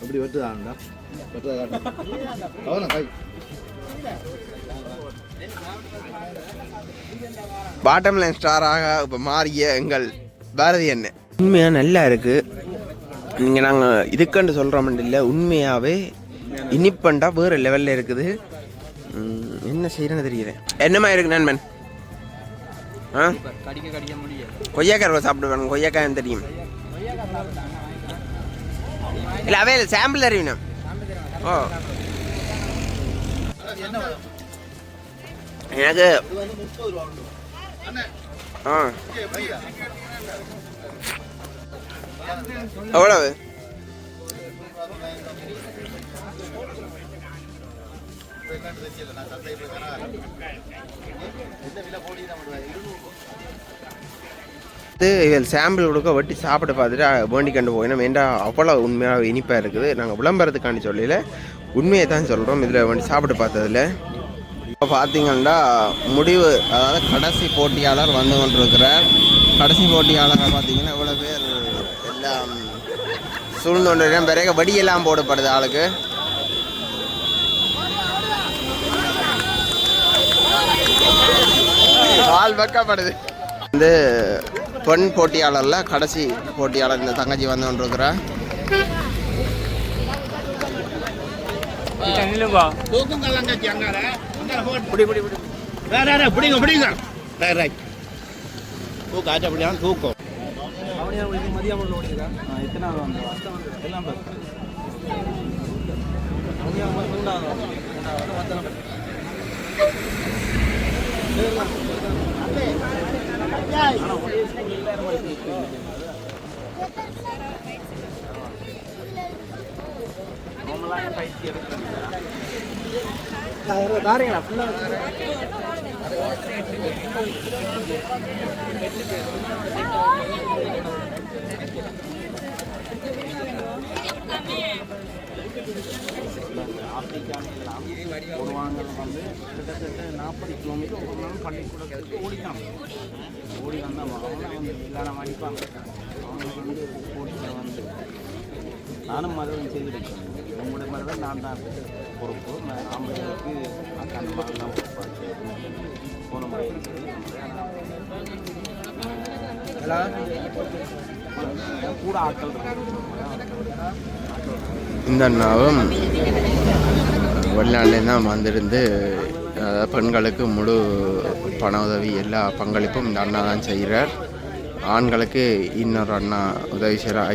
எப்படி வெட்டுதாண்டா? கை பாட்டம் லைன் ஸ்டாராக இப்போ மாறிய எங்கள் பாரதி அண்ணன் உண்மையாக நல்லா இருக்குது. நீங்கள் நாங்கள் இதுக்கண்டு சொல்கிறோம் இல்லை, உண்மையாகவே இனிப்பண்டா வேறு லெவலில் இருக்குது. என்ன செய்யறேன்னு தெரியல. என்னமா இருக்கு நண்பன்? கொய்யாக்காய் சாப்பிடுவாங்க. கொய்யாக்காய் தெரியும் இல்லை? அவே சாம்பிள் அறிவினம். ஓ எனக்கு எவ்வளவு? சாம்பிள் கொடுக்க வெட்டி சாப்பிட்டு பார்த்துட்டு வேண்டி கண்டு போயினோம். ஏன்டா அவ்வளோ உண்மையாக இனிப்பாக இருக்குது. நாங்கள் விளம்பரத்துக்காண்டி சொல்லல, உண்மையை தான் சொல்கிறோம். இதில் வேண்டி சாப்பிட்டு பார்த்ததில்ல. இப்போ பார்த்தீங்கன்னா முடிவு, அதாவது கடைசி போட்டியாளர் வந்து கொண்டிருக்கிறார். கடைசி போட்டியாளராக பார்த்தீங்கன்னா இவ்வளோ பேர் எல்லாம் சூழ்ந்து கொண்டு பிறகு வடியெல்லாம் போடப்படுது ஆளுக்கு. ஆள் வைக்கப்படுது. வந்து பெண் போட்டியாளரில் கடைசி போட்டியாளர் இந்த தங்கச்சி வந்து கொண்டிருக்கிறா. தூக்கம் ஆப்பிரிக்கானெல்லாம் போடுவாங்க வந்து கிட்டத்தட்ட 40 கிலோமீட்டர் ஒரு நாள் பள்ளிக்கூடத்துக்கு ஓடிட்டாங்க. ஓடி வந்தால் அவங்க வந்து எல்லாரும் அடிப்பாங்க. அவங்க வந்து ஸ்போர்ட்ஸில் வந்து நானும் மதம் செய்திருக்கேன். உங்களுடைய மாதிரி நான் தான் பொறுப்பு. ஆம்பளைகளுக்கு அந்த மாதிரிலாம் பொறுப்பாச்சு போன முறை கூட ஆட்கள் இந்த அண்ணாவும் வெளிநாட்டிலேருந்து தான் வந்திருந்து பெண்களுக்கு முழு பண உதவி எல்லா பங்களிப்பும் இந்த அண்ணா தான் செய்கிறார். ஆண்களுக்கு இன்னொரு அண்ணா உதவி செய்கிறார்.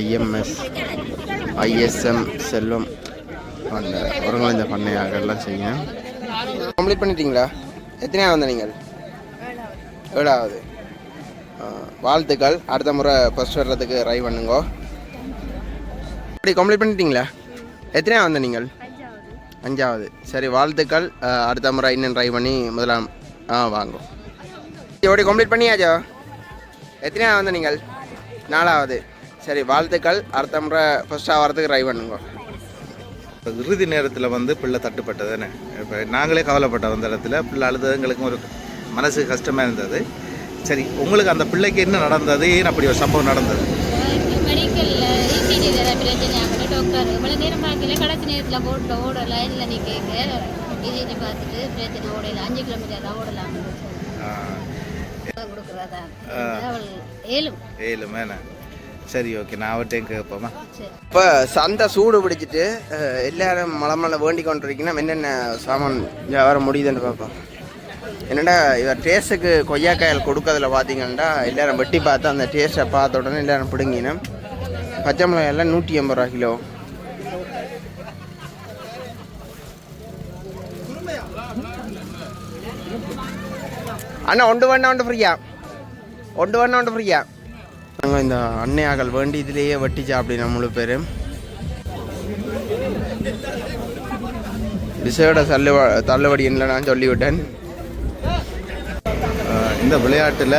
ISM செல்வம் அந்த ஒருங்களும் இந்த பண்ணையாகலாம் செய்யணும். கம்ப்ளீட் பண்ணிட்டீங்களா? எத்தனையாக வந்த நீங்கள்? 7வது. வாழ்த்துக்கள். அடுத்த முறை ஃபஸ்ட் வர்றதுக்கு ட்ரை பண்ணுங்க. அப்படி கம்ப்ளீட் பண்ணிட்டீங்களா? எத்தனையாக வந்த நீங்கள்? 5வது. சரி, வாழ்த்துக்கள். அடுத்த முறை இன்னும் ட்ரை பண்ணி முதலாம் வாங்க. எப்படி கம்ப்ளீட் பண்ணியாச்சோ? எத்தனையாக வந்த நீங்கள்? 4வது. சரி, வாழ்த்துக்கள். அடுத்த முறை ஃபஸ்ட்டாக வரதுக்கு ட்ரை பண்ணுங்க. இறுதி நேரத்தில் வந்து பிள்ளை தட்டுப்பட்டது தானே. இப்போ நாங்களே கவலைப்பட்டோம் அந்த இடத்துல. பிள்ளை அழுது எங்களுக்கும் ஒரு மனசு கஷ்டமாக இருந்தது. சரி, உங்களுக்கு அந்த பிள்ளைக்கு என்ன நடந்தது? ஏன் அப்படி ஒரு சம்பவம் நடந்தது? மெடிக்கலில் ECG பிரச்சனை ஆகணும். டாக்டர் இவ்வளோ நேரம் பார்க்கல, கடைசி நேரத்தில் போட்டு ஓட லைனில் நிற்க ECG பார்த்துட்டு பிரச்சனை ஓடல. 5 கிலோமீட்டர் தான் ஓடலாம் கொடுக்குறதா அவள் ஏழும் வேணா. சரி, ஓகே, நான் அவர்கிட்டையும் கேட்போமா. இப்போ சந்தை சூடு பிடிச்சிட்டு எல்லாரும் மலை வேண்டி கொண்டு இருக்கீங்கன்னா என்னென்ன சாமான் வியாபாரம் முடியுதுன்னு பார்ப்போம். என்னடா இவர் டேஸ்ட்டுக்கு கொய்யாக்காயல் கொடுக்கறதுல பார்த்தீங்கன்னா எல்லோரும் வெட்டி பார்த்து அந்த டேஸ்ட்டை பார்த்த உடனே எல்லோரும் பிடுங்கினோம். பச்சை மிளகாய் எல்லாம் 180 ரூபா கிலோ. அண்ணா ஒன்று வேணா ஒன்று ஃப்ரீயா நாங்கள் இந்த அன்னையாக்கள் வேண்டி இதிலேயே வட்டிச்சா அப்படின்னா முழு பேர் விசேட தள்ளுபடி இல்லை நான் சொல்லிவிட்டேன். இந்த விளையாட்டில்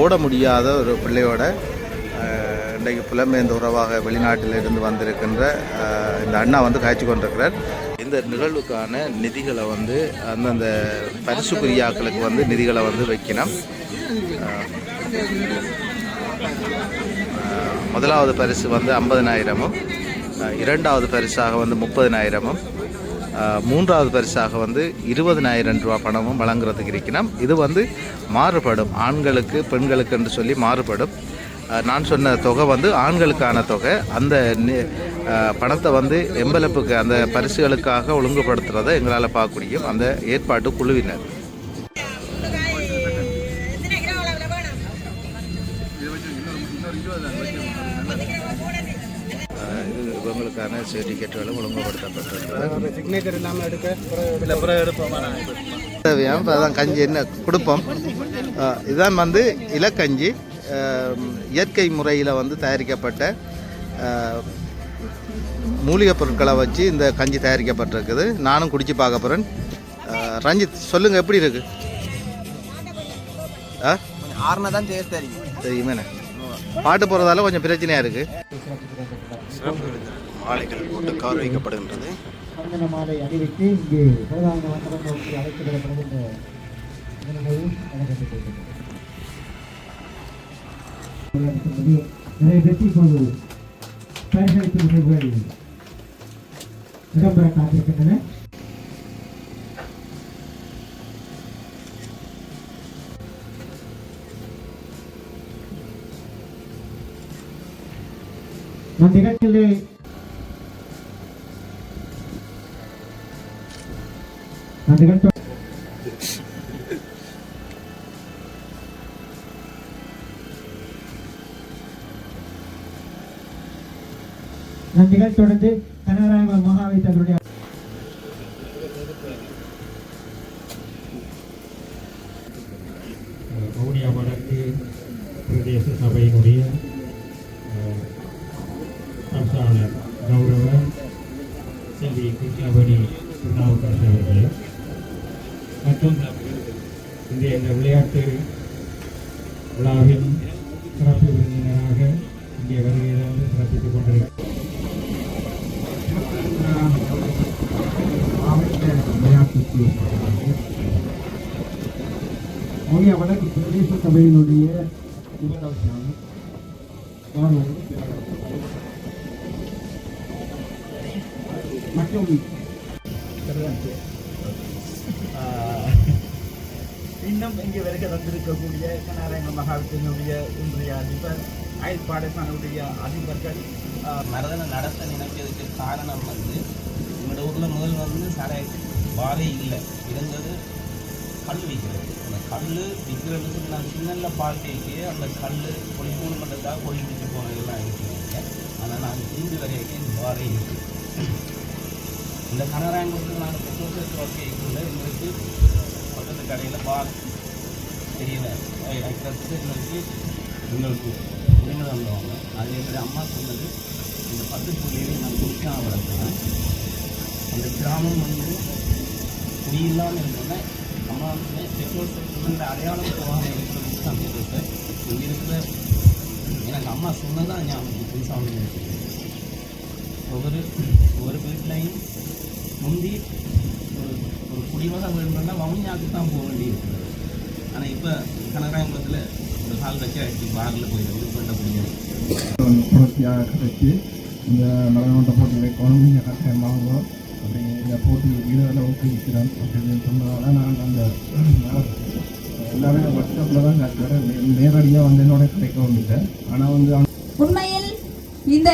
ஓட முடியாத ஒரு பிள்ளையோட இன்றைக்கு புலம்பெயர்ந்த உறவாக வெளிநாட்டில் இருந்து வந்திருக்கின்ற இந்த அண்ணா வந்து காய்ச்சி கொண்டிருக்கிறார். இந்த நிகழ்வுக்கான நிதிகளை வந்து அந்தந்த பரிசுக்குரியாக்களுக்கு வந்து நிதிகளை வந்து வைக்கணும். முதலாவது பரிசு வந்து 50,000, 2வது பரிசாக வந்து 30,000, 3வது பரிசாக வந்து 20,000 ரூபா பணமும் வழங்குறதுக்கு இருக்கணும். இது வந்து மாறுபடும், ஆண்களுக்கு பெண்களுக்கு என்று சொல்லி மாறுபடும். நான் சொன்ன தொகை வந்து ஆண்களுக்கான தொகை. அந்த பணத்தை வந்து எம்பலப்புக்கு அந்த பரிசுகளுக்காக ஒழுங்குபடுத்துறதை எங்களால் பார்க்க முடியும் அந்த ஏற்பாட்டு குழுவினர். இது இவங்களுக்கான சர்டிஃபிகேட்டுகளும் ஒழுங்குபடுத்தப்பட்டிருக்கிறது. சிக்னேச்சர் இல்லாமல் தேவையான அதான் கஞ்சி என்ன கொடுப்போம். இதுதான் வந்து இலக்கஞ்சி. இயற்கை முறையில் வந்து தயாரிக்கப்பட்ட மூலிகை பொருட்களை வச்சு இந்த கஞ்சி தயாரிக்கப்பட்டிருக்குது. நானும் குடிச்சு பார்க்க போகிறேன். ரஞ்சித், சொல்லுங்கள், எப்படி இருக்கு? தான் தெரியுமே, பாட்டு போகிறதால கொஞ்சம் பிரச்சனையாக இருக்குது. மாலைகள் போட்டு கவர் வைக்கப்படுகின்றது. மாலை அணிவித்து இங்கே பிரதான மண்டபம் நோக்கி அழைத்து வரப்படுகின்ற நிறைய வெற்றி போது பரிசளிப்பு நிகழ்வுகள் இடம்பெற காத்திருக்கின்றன. நிகழ்ச்சியிலே நன்றிகள். தொடர்ந்து கனகராய மகாவித்தருடைய வவுனியா வடக்கு பிரதேச சபையினுடைய சம்சாளர் கௌரவ செல்வி கிருஷ்ணபடி திருநாவுக்கரசு அவர்கள் மற்றும் இந்த விளையாட்டு விழாவின் சிறப்பு விருந்தினராக இங்கே வருகையிலிருந்து சிறப்பித்துக் கொண்டிருக்கிறார். வவுனியா வடக்கு பிரதேச சபையினுடைய முதலமைச்சர் மற்றும் இன்னும் இங்கே வருகை வந்திருக்கக்கூடிய கனகரங்க மகாவித்தினுடைய இன்றைய அதிபர் அயல் பாடசாலையுடைய அதிபர்கள் மரதனை நடத்த நினைக்கிறதுக்கு காரணம் வந்து எங்களோட ஊரில் முதல் சாலை பாரே இல்லை இருந்தது கல் விற்கிறது. அந்த கல் விற்கிறதுக்கு நான் சின்னல்ல பார்க்கைக்கு அந்த கல் பொழிப்பூன் பண்ணுறதுக்காக பொழி பிடிச்சி போனதெல்லாம் இருக்கிறீங்க. ஆனால் நாங்கள் திரும்பி வரைக்கும் இந்த பாரே இருக்குது. இந்த கனகராயங்களுக்கு நாங்கள் பெட்ரோல் சேர்த்து வரைக்குள்ள எங்களுக்கு பக்கத்து கடையில் பார் தெரியல வைக்கிறதுக்கு எங்களுக்கு உரிமை தந்தவங்க. அதே மாதிரி அம்மா சொன்னது இந்த 10 புள்ளிகளையும் நான் குடிக்காம வளர்க்குறேன். அந்த கிராமம் வந்து குடியில்லாமல் இருந்தோன்னா அம்மா வந்து பெட்ரோல் சேர்த்து அடையாளம் போகாமல் இருக்கிறதுக்கு தான் சொல்லியிருக்கேன். இங்கே இருக்கிற எனக்கு அம்மா சொன்னதான் ஞாபகம் புதுசாக ஒவ்வொரு வீட்லையும் முந்தி ஒரு குடிமகன் வேணும்னா வவுனியாவுக்கு தான் போக வேண்டியிருக்கிறது. ஆனால் இப்போ கனகராயங்குளத்தில் ஒரு கால் வச்சு பாரில் போயிடுறது பண்ண முடியாது. தொடர்ச்சியாக கிடைச்சி இந்த மலநோட்ட போட்டி வைக்கணும், நீங்கள் கட்டாயம் வாங்குவோம் அப்படி இந்த போட்டி வீரர்களை ஊக்குவிக்கிறோம் அப்படின்னு சொன்னதால நான் அந்த எல்லாமே வாட்ஸ்அப்பில் தான் கட்டுறேன். நேரடியாக வந்து என்னோட கிடைக்க வந்துட்டேன். ஆனால் வந்து உண்மையில் இந்த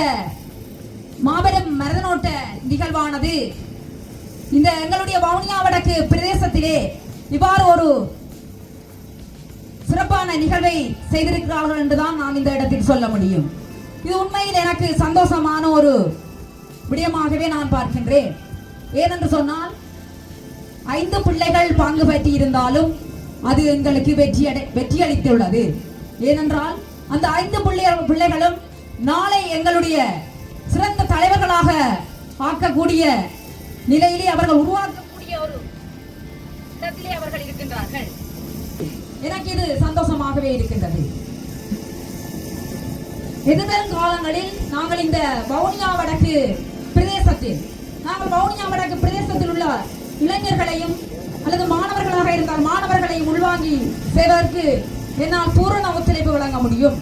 மாபெரும் மரதனோட்ட நிகழ்வானது இந்த எங்களுடைய வவுனியா வடக்கு பிரதேசத்திலே இவ்வாறு ஒரு சிறப்பான நிகழ்வை செய்திருக்கிறார்கள் என்றுதான் நான் இந்த இடத்தில் சொல்ல முடியும். இது உண்மையில் எனக்கு சந்தோஷமான ஒரு விடயமாகவே நான் பார்க்கின்றேன். ஏனென்று சொன்னால் 5 பிள்ளைகள் பங்கு பெற்றி இருந்தாலும் அது எங்களுக்கு வெற்றி அளித்துள்ளது. ஏனென்றால் அந்த 5 பிள்ளைகளும் நாளை எங்களுடைய சிறந்த தலைவர்களாக ஆக்கக்கூடிய நிலையிலே அவர்கள் உருவாக்கக்கூடிய ஒரு இடத்திலே அவர்கள் இருக்கின்றார்கள். எனக்கு இது சந்தோஷமாகவே இருக்கின்றது. எதிர்வரும் காலங்களில் நாங்கள் இந்த வவுனியா வடக்கு பிரதேசத்தில் உள்ள இளைஞர்களையும் அல்லது மாணவர்களாக இருந்தால் மாணவர்களையும் உள்வாங்கி செய்வதற்கு என்னால் பூரண ஒத்துழைப்பு வழங்க முடியும்.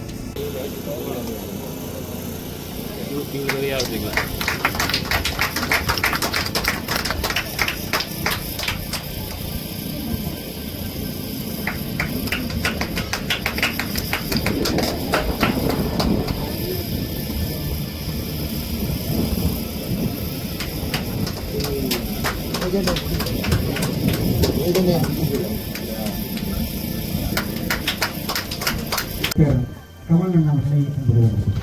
கமலன் அவர்களை விடுவார்கள்.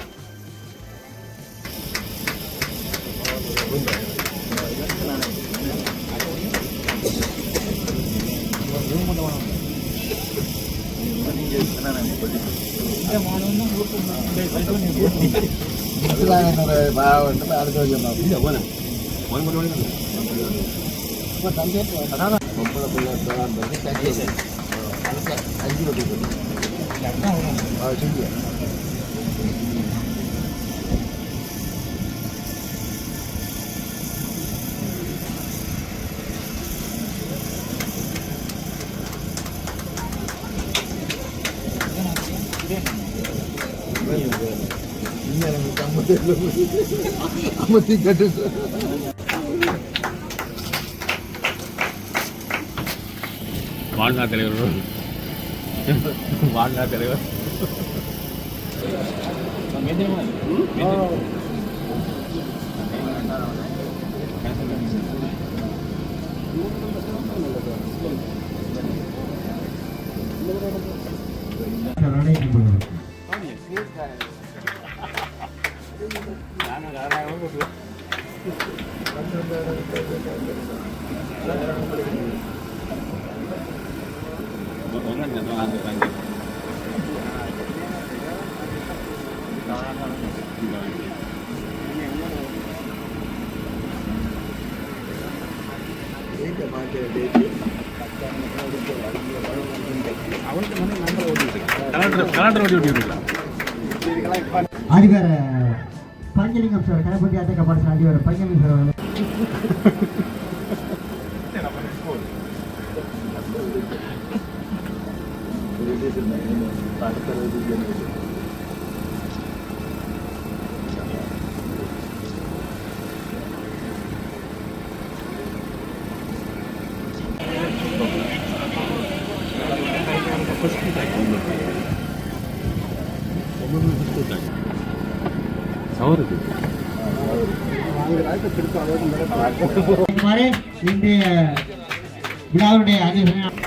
வாழ்நாள் தலைவர் வாழ்நாள் தலைவர் அதிகார பஞ்சலிங்கம் சார் கணபதி அத்தக்க பாடச அதிகார பஞ்சலிங்கம் சார் இன்றைய விழாவுடைய அதிபர்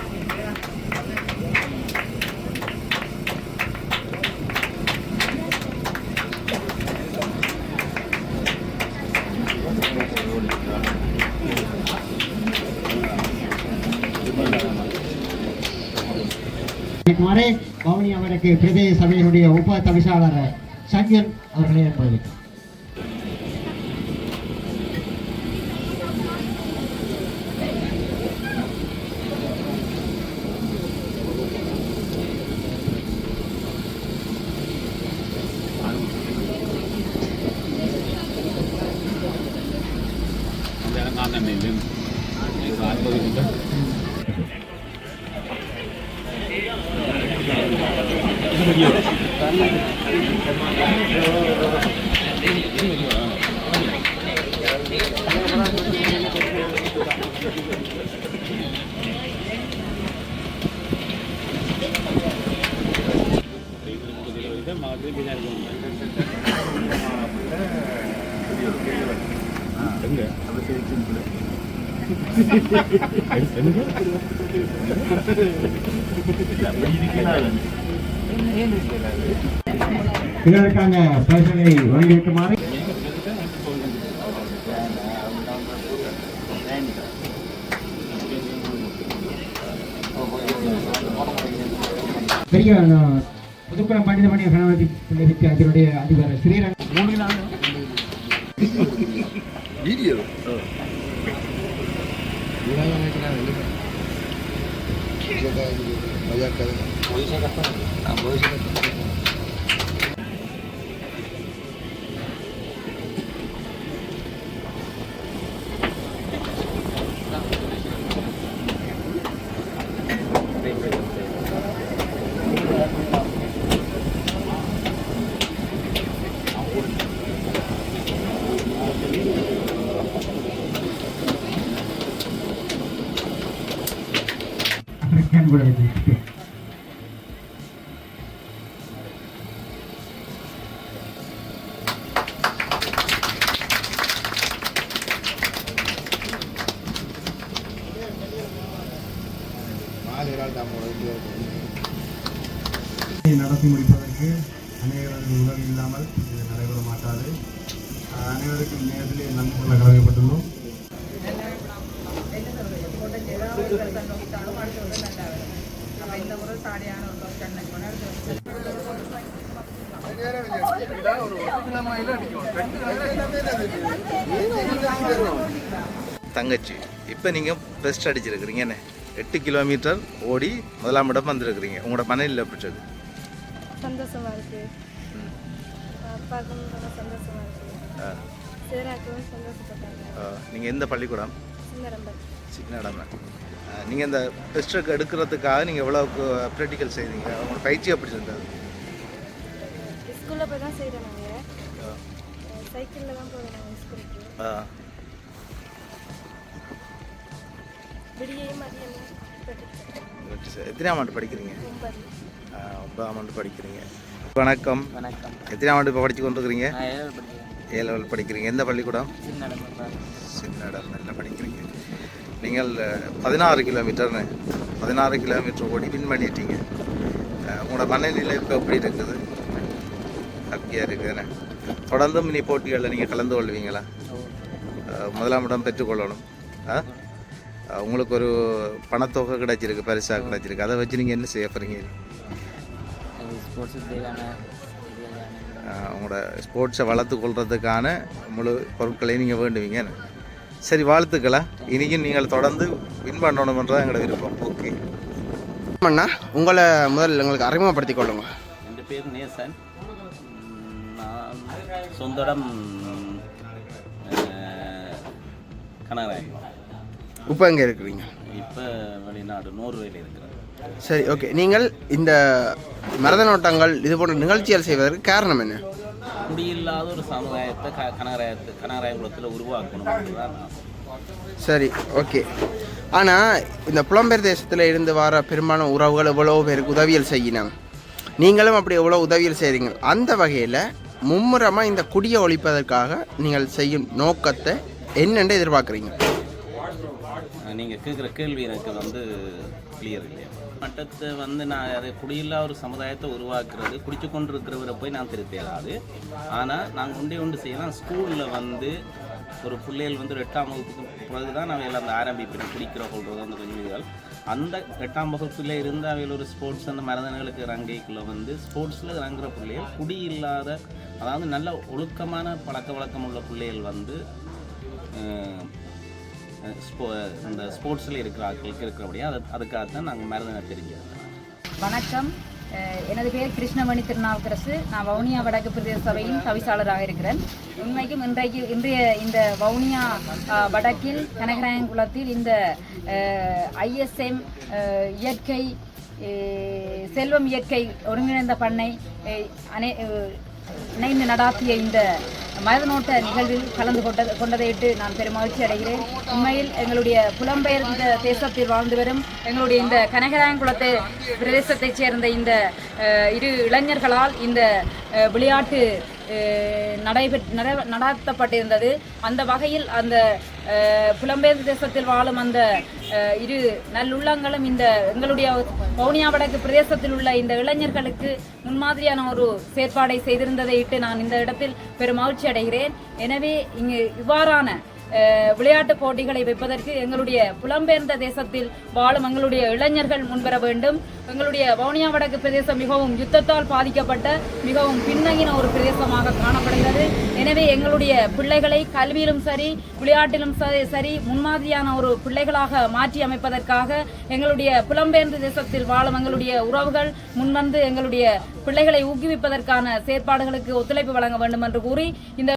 குமாரே பவனி அவருக்கு பிரதேச சபையினுடைய உப தவிசாளர் சஞ்சன் அவர்களே என்பது இதற்கான பரிசனை வழங்கியிருக்குமாறு பெரிய புதுக்குளம் பண்டிதமணி கணபதி பிள்ளை வித்தியாலயத்தினுடைய அதிபர் ஸ்ரீரங்க நடத்தி முடிப்பதற்கு அனைவரது உதவி இல்லாமல் இது நடைபெற மாட்டாது. அனைவருக்கும் நேரத்திலே நன்கொள்ள கடமைப்பட்டுள்ளோம். தங்கச்சி இப்போ நீங்கள் பெஸ்ட் அடிச்சிருக்கிறீங்க என்ன 8 கிலோமீட்டர் ஓடி முதலாம் இடம் வந்திருக்கிறீங்க. உங்களோட மனையில் எப்படி இருக்கு? சந்தோஷமா இருக்கு. அப்பாவுக்கும் ரொம்ப சந்தோஷமா இருக்கு. சேராக்கும் சந்தோஷப்பட்டாங்க. நீங்கள் எந்த பள்ளிக்கூடம்? சின்னடம். நீங்கள் இந்த பெஸ்ட் எடுக்கிறதுக்காக நீங்கள் எவ்வளோக்கு ப்ராக்டிக்கல் செய்தீங்க? உங்களோட பயிற்சி எப்படி இருந்தது? ஸ்கூலில் போய் தான் செய்கிறோம். நாங்கள் சைக்கிளில் தான் போகிறோம் நாங்கள் ஸ்கூலுக்கு. விடியையும் மதியம் எத்தனாம் ஆண்டு படிக்கிறீங்க? 9ஆம் ஆண்டு படிக்கிறீங்க. வணக்கம். வணக்கம். எத்தனாம் ஆண்டு இப்போ படித்து கொண்டிருக்கிறீங்க? 7 லெவல் படிக்கிறீங்க. எந்த பள்ளிக்கூடம்? சின்னடம். நல்லா படிக்கிறீங்க. நீங்கள் 16 கிலோமீட்டர் ஓடி வின் பண்ணிட்டீங்க. உங்களோட மனநிலை இப்போ எப்படி இருக்குது? ஹாப்பியாக இருக்குதுண்ணே. தொடர்ந்தும் இனி போட்டிகளில் நீங்கள் கலந்து கொள்வீங்களா? முதலாம் இடம் பெற்றுக்கொள்ளணும். உங்களுக்கு ஒரு பணத்தொகை கிடைச்சிருக்கு, பரிசாக கிடைச்சிருக்கு. அதை வச்சு நீங்கள் என்ன செய்ய போகிறீங்க? உங்களோட ஸ்போர்ட்ஸை வளர்த்து கொள்றதுக்கான முழு பொருட்களையும் நீங்கள் வேண்டுவீங்க. சரி, வாழ்த்துக்களா. இன்றைக்கும் நீங்கள் தொடர்ந்து வின் பண்ணணுன்றதான் எங்களோட விருப்பம். ஓகே அண்ணா, உங்களை முதல்ல எங்களுக்கு அறிமுகப்படுத்திக் கொள்ளுங்க. என் பேர் நேசன். நான் சொந்த இடம் கனகராயன். இப்போ எங்கே இருக்கிறீங்க? இப்போ வெளிநாடு நோர்வேல இருக்கிறேன். சரி, ஓகே. நீங்கள் இந்த மரதனோட்டங்கள் இது போன்ற நிகழ்ச்சிகள் செய்வதற்கு காரணம் என்ன? குடியில்லாத ஒரு சமுதாயத்தை கனகராயகுளத்தில் உருவாக்கணும் தான். சரி, ஓகே. ஆனால் இந்த புலம்பெயர் தேசத்தில் இருந்து வர பெரும்பாலான உறவுகள் எவ்வளோ பேருக்கு உதவியல் செய்யணும், நீங்களும் அப்படி எவ்வளோ உதவியல் செய்கிறீங்க. அந்த வகையில் மும்முரமாக இந்த குடியை ஒழிப்பதற்காக நீங்கள் செய்யும் நோக்கத்தை என்னென்று எதிர்பார்க்குறீங்க? நீங்கள் கேட்குற கேள்வி எனக்கு கிளியர் இல்லையா. மட்டத்தை நான் அதை குடியில்லா ஒரு சமுதாயத்தை உருவாக்குறது, குடிச்சு கொண்டு இருக்கிறவரை போய் நான் திருத்தேடாது. ஆனால் நாங்கள் ஒன்று செய்யலாம். ஸ்கூலில் ஒரு பிள்ளைகள் 8ஆம் வகுப்புக்கு பிறகு தான் அவையில் ஆரம்பிப்பேன் குடிக்கிற கொள்வது அந்த கொஞ்சம் அந்த 8ஆம் வகுப்பில் இருந்து அவையில் ஒரு ஸ்போர்ட்ஸ் அந்த மரதனைகளுக்கு இறங்கைக்குள்ளே ஸ்போர்ட்ஸில் இறங்குற பிள்ளைகள் குடி இல்லாத, அதாவது நல்ல ஒழுக்கமான பழக்க வழக்கம் உள்ள பிள்ளைகள் இந்த ஸ்போர்ட்ஸில் இருக்கிற ஆட்களுக்கு இருக்கிறபடியா அதுக்காகத்தான் நாங்கள் மரதனை தெரிஞ்சோம். வணக்கம், எனது பேர் கிருஷ்ணமணி திருநாவுக்கரசு. நான் வவுனியா வடக்கு பிரதேச சபையின் தவிசாளராக இருக்கிறேன். உண்மைக்கும் இன்றைய இந்த வவுனியா வடக்கில் கனகராயன்குளத்தில் இந்த ISM இயற்கை செல்வம் இயற்கை ஒருங்கிணைந்த பண்ணை இணைந்து நடாத்திய இந்த மரதனோட்ட நிகழ்வில் கலந்து கொண்டதையிட்டு நான் பெரும் மகிழ்ச்சி அடைகிறேன். உண்மையில் எங்களுடைய புலம்பெயர்ந்த தேசத்தில் வாழ்ந்து வரும் எங்களுடைய இந்த கனகராயன்குளத்தை பிரதேசத்தைச் சேர்ந்த இந்த இரு இளைஞர்களால் இந்த விளையாட்டு நடாத்தப்பட்டிருந்தது. அந்த வகையில் அந்த புலம்பெயர்ந்த தேசத்தில் வாழும் அந்த இரு நல்லுள்ளங்களும் இந்த எங்களுடைய வவுனியா வடக்கு பிரதேசத்தில் உள்ள இந்த இளைஞர்களுக்கு முன்மாதிரியான ஒரு செயற்பாடை செய்திருந்ததை இட்டு நான் இந்த இடத்தில் பெரும் மகிழ்ச்சி அடைகிறேன். எனவே இங்கு இவ்வாறான விளையாட்டுப் போட்டிகளை வைப்பதற்கு எங்களுடைய புலம்பெயர்ந்த தேசத்தில் வாழும் எங்களுடைய இளைஞர்கள் முன்வர வேண்டும். எங்களுடைய வவுனியா வடக்கு பிரதேசம் மிகவும் யுத்தத்தால் பாதிக்கப்பட்ட மிகவும் பின்னங்கின ஒரு பிரதேசமாக காணப்படுகிறது. எனவே எங்களுடைய பிள்ளைகளை கல்வியிலும் சரி விளையாட்டிலும் சரி முன்மாதிரியான ஒரு பிள்ளைகளாக மாற்றி அமைப்பதற்காக எங்களுடைய புலம்பெயர்ந்த தேசத்தில் வாழும் எங்களுடைய உறவுகள் முன்வந்து எங்களுடைய பிள்ளைகளை ஊக்குவிப்பதற்கான செயற்பாடுகளுக்கு ஒத்துழைப்பு வழங்க வேண்டும் என்று கூறி இந்த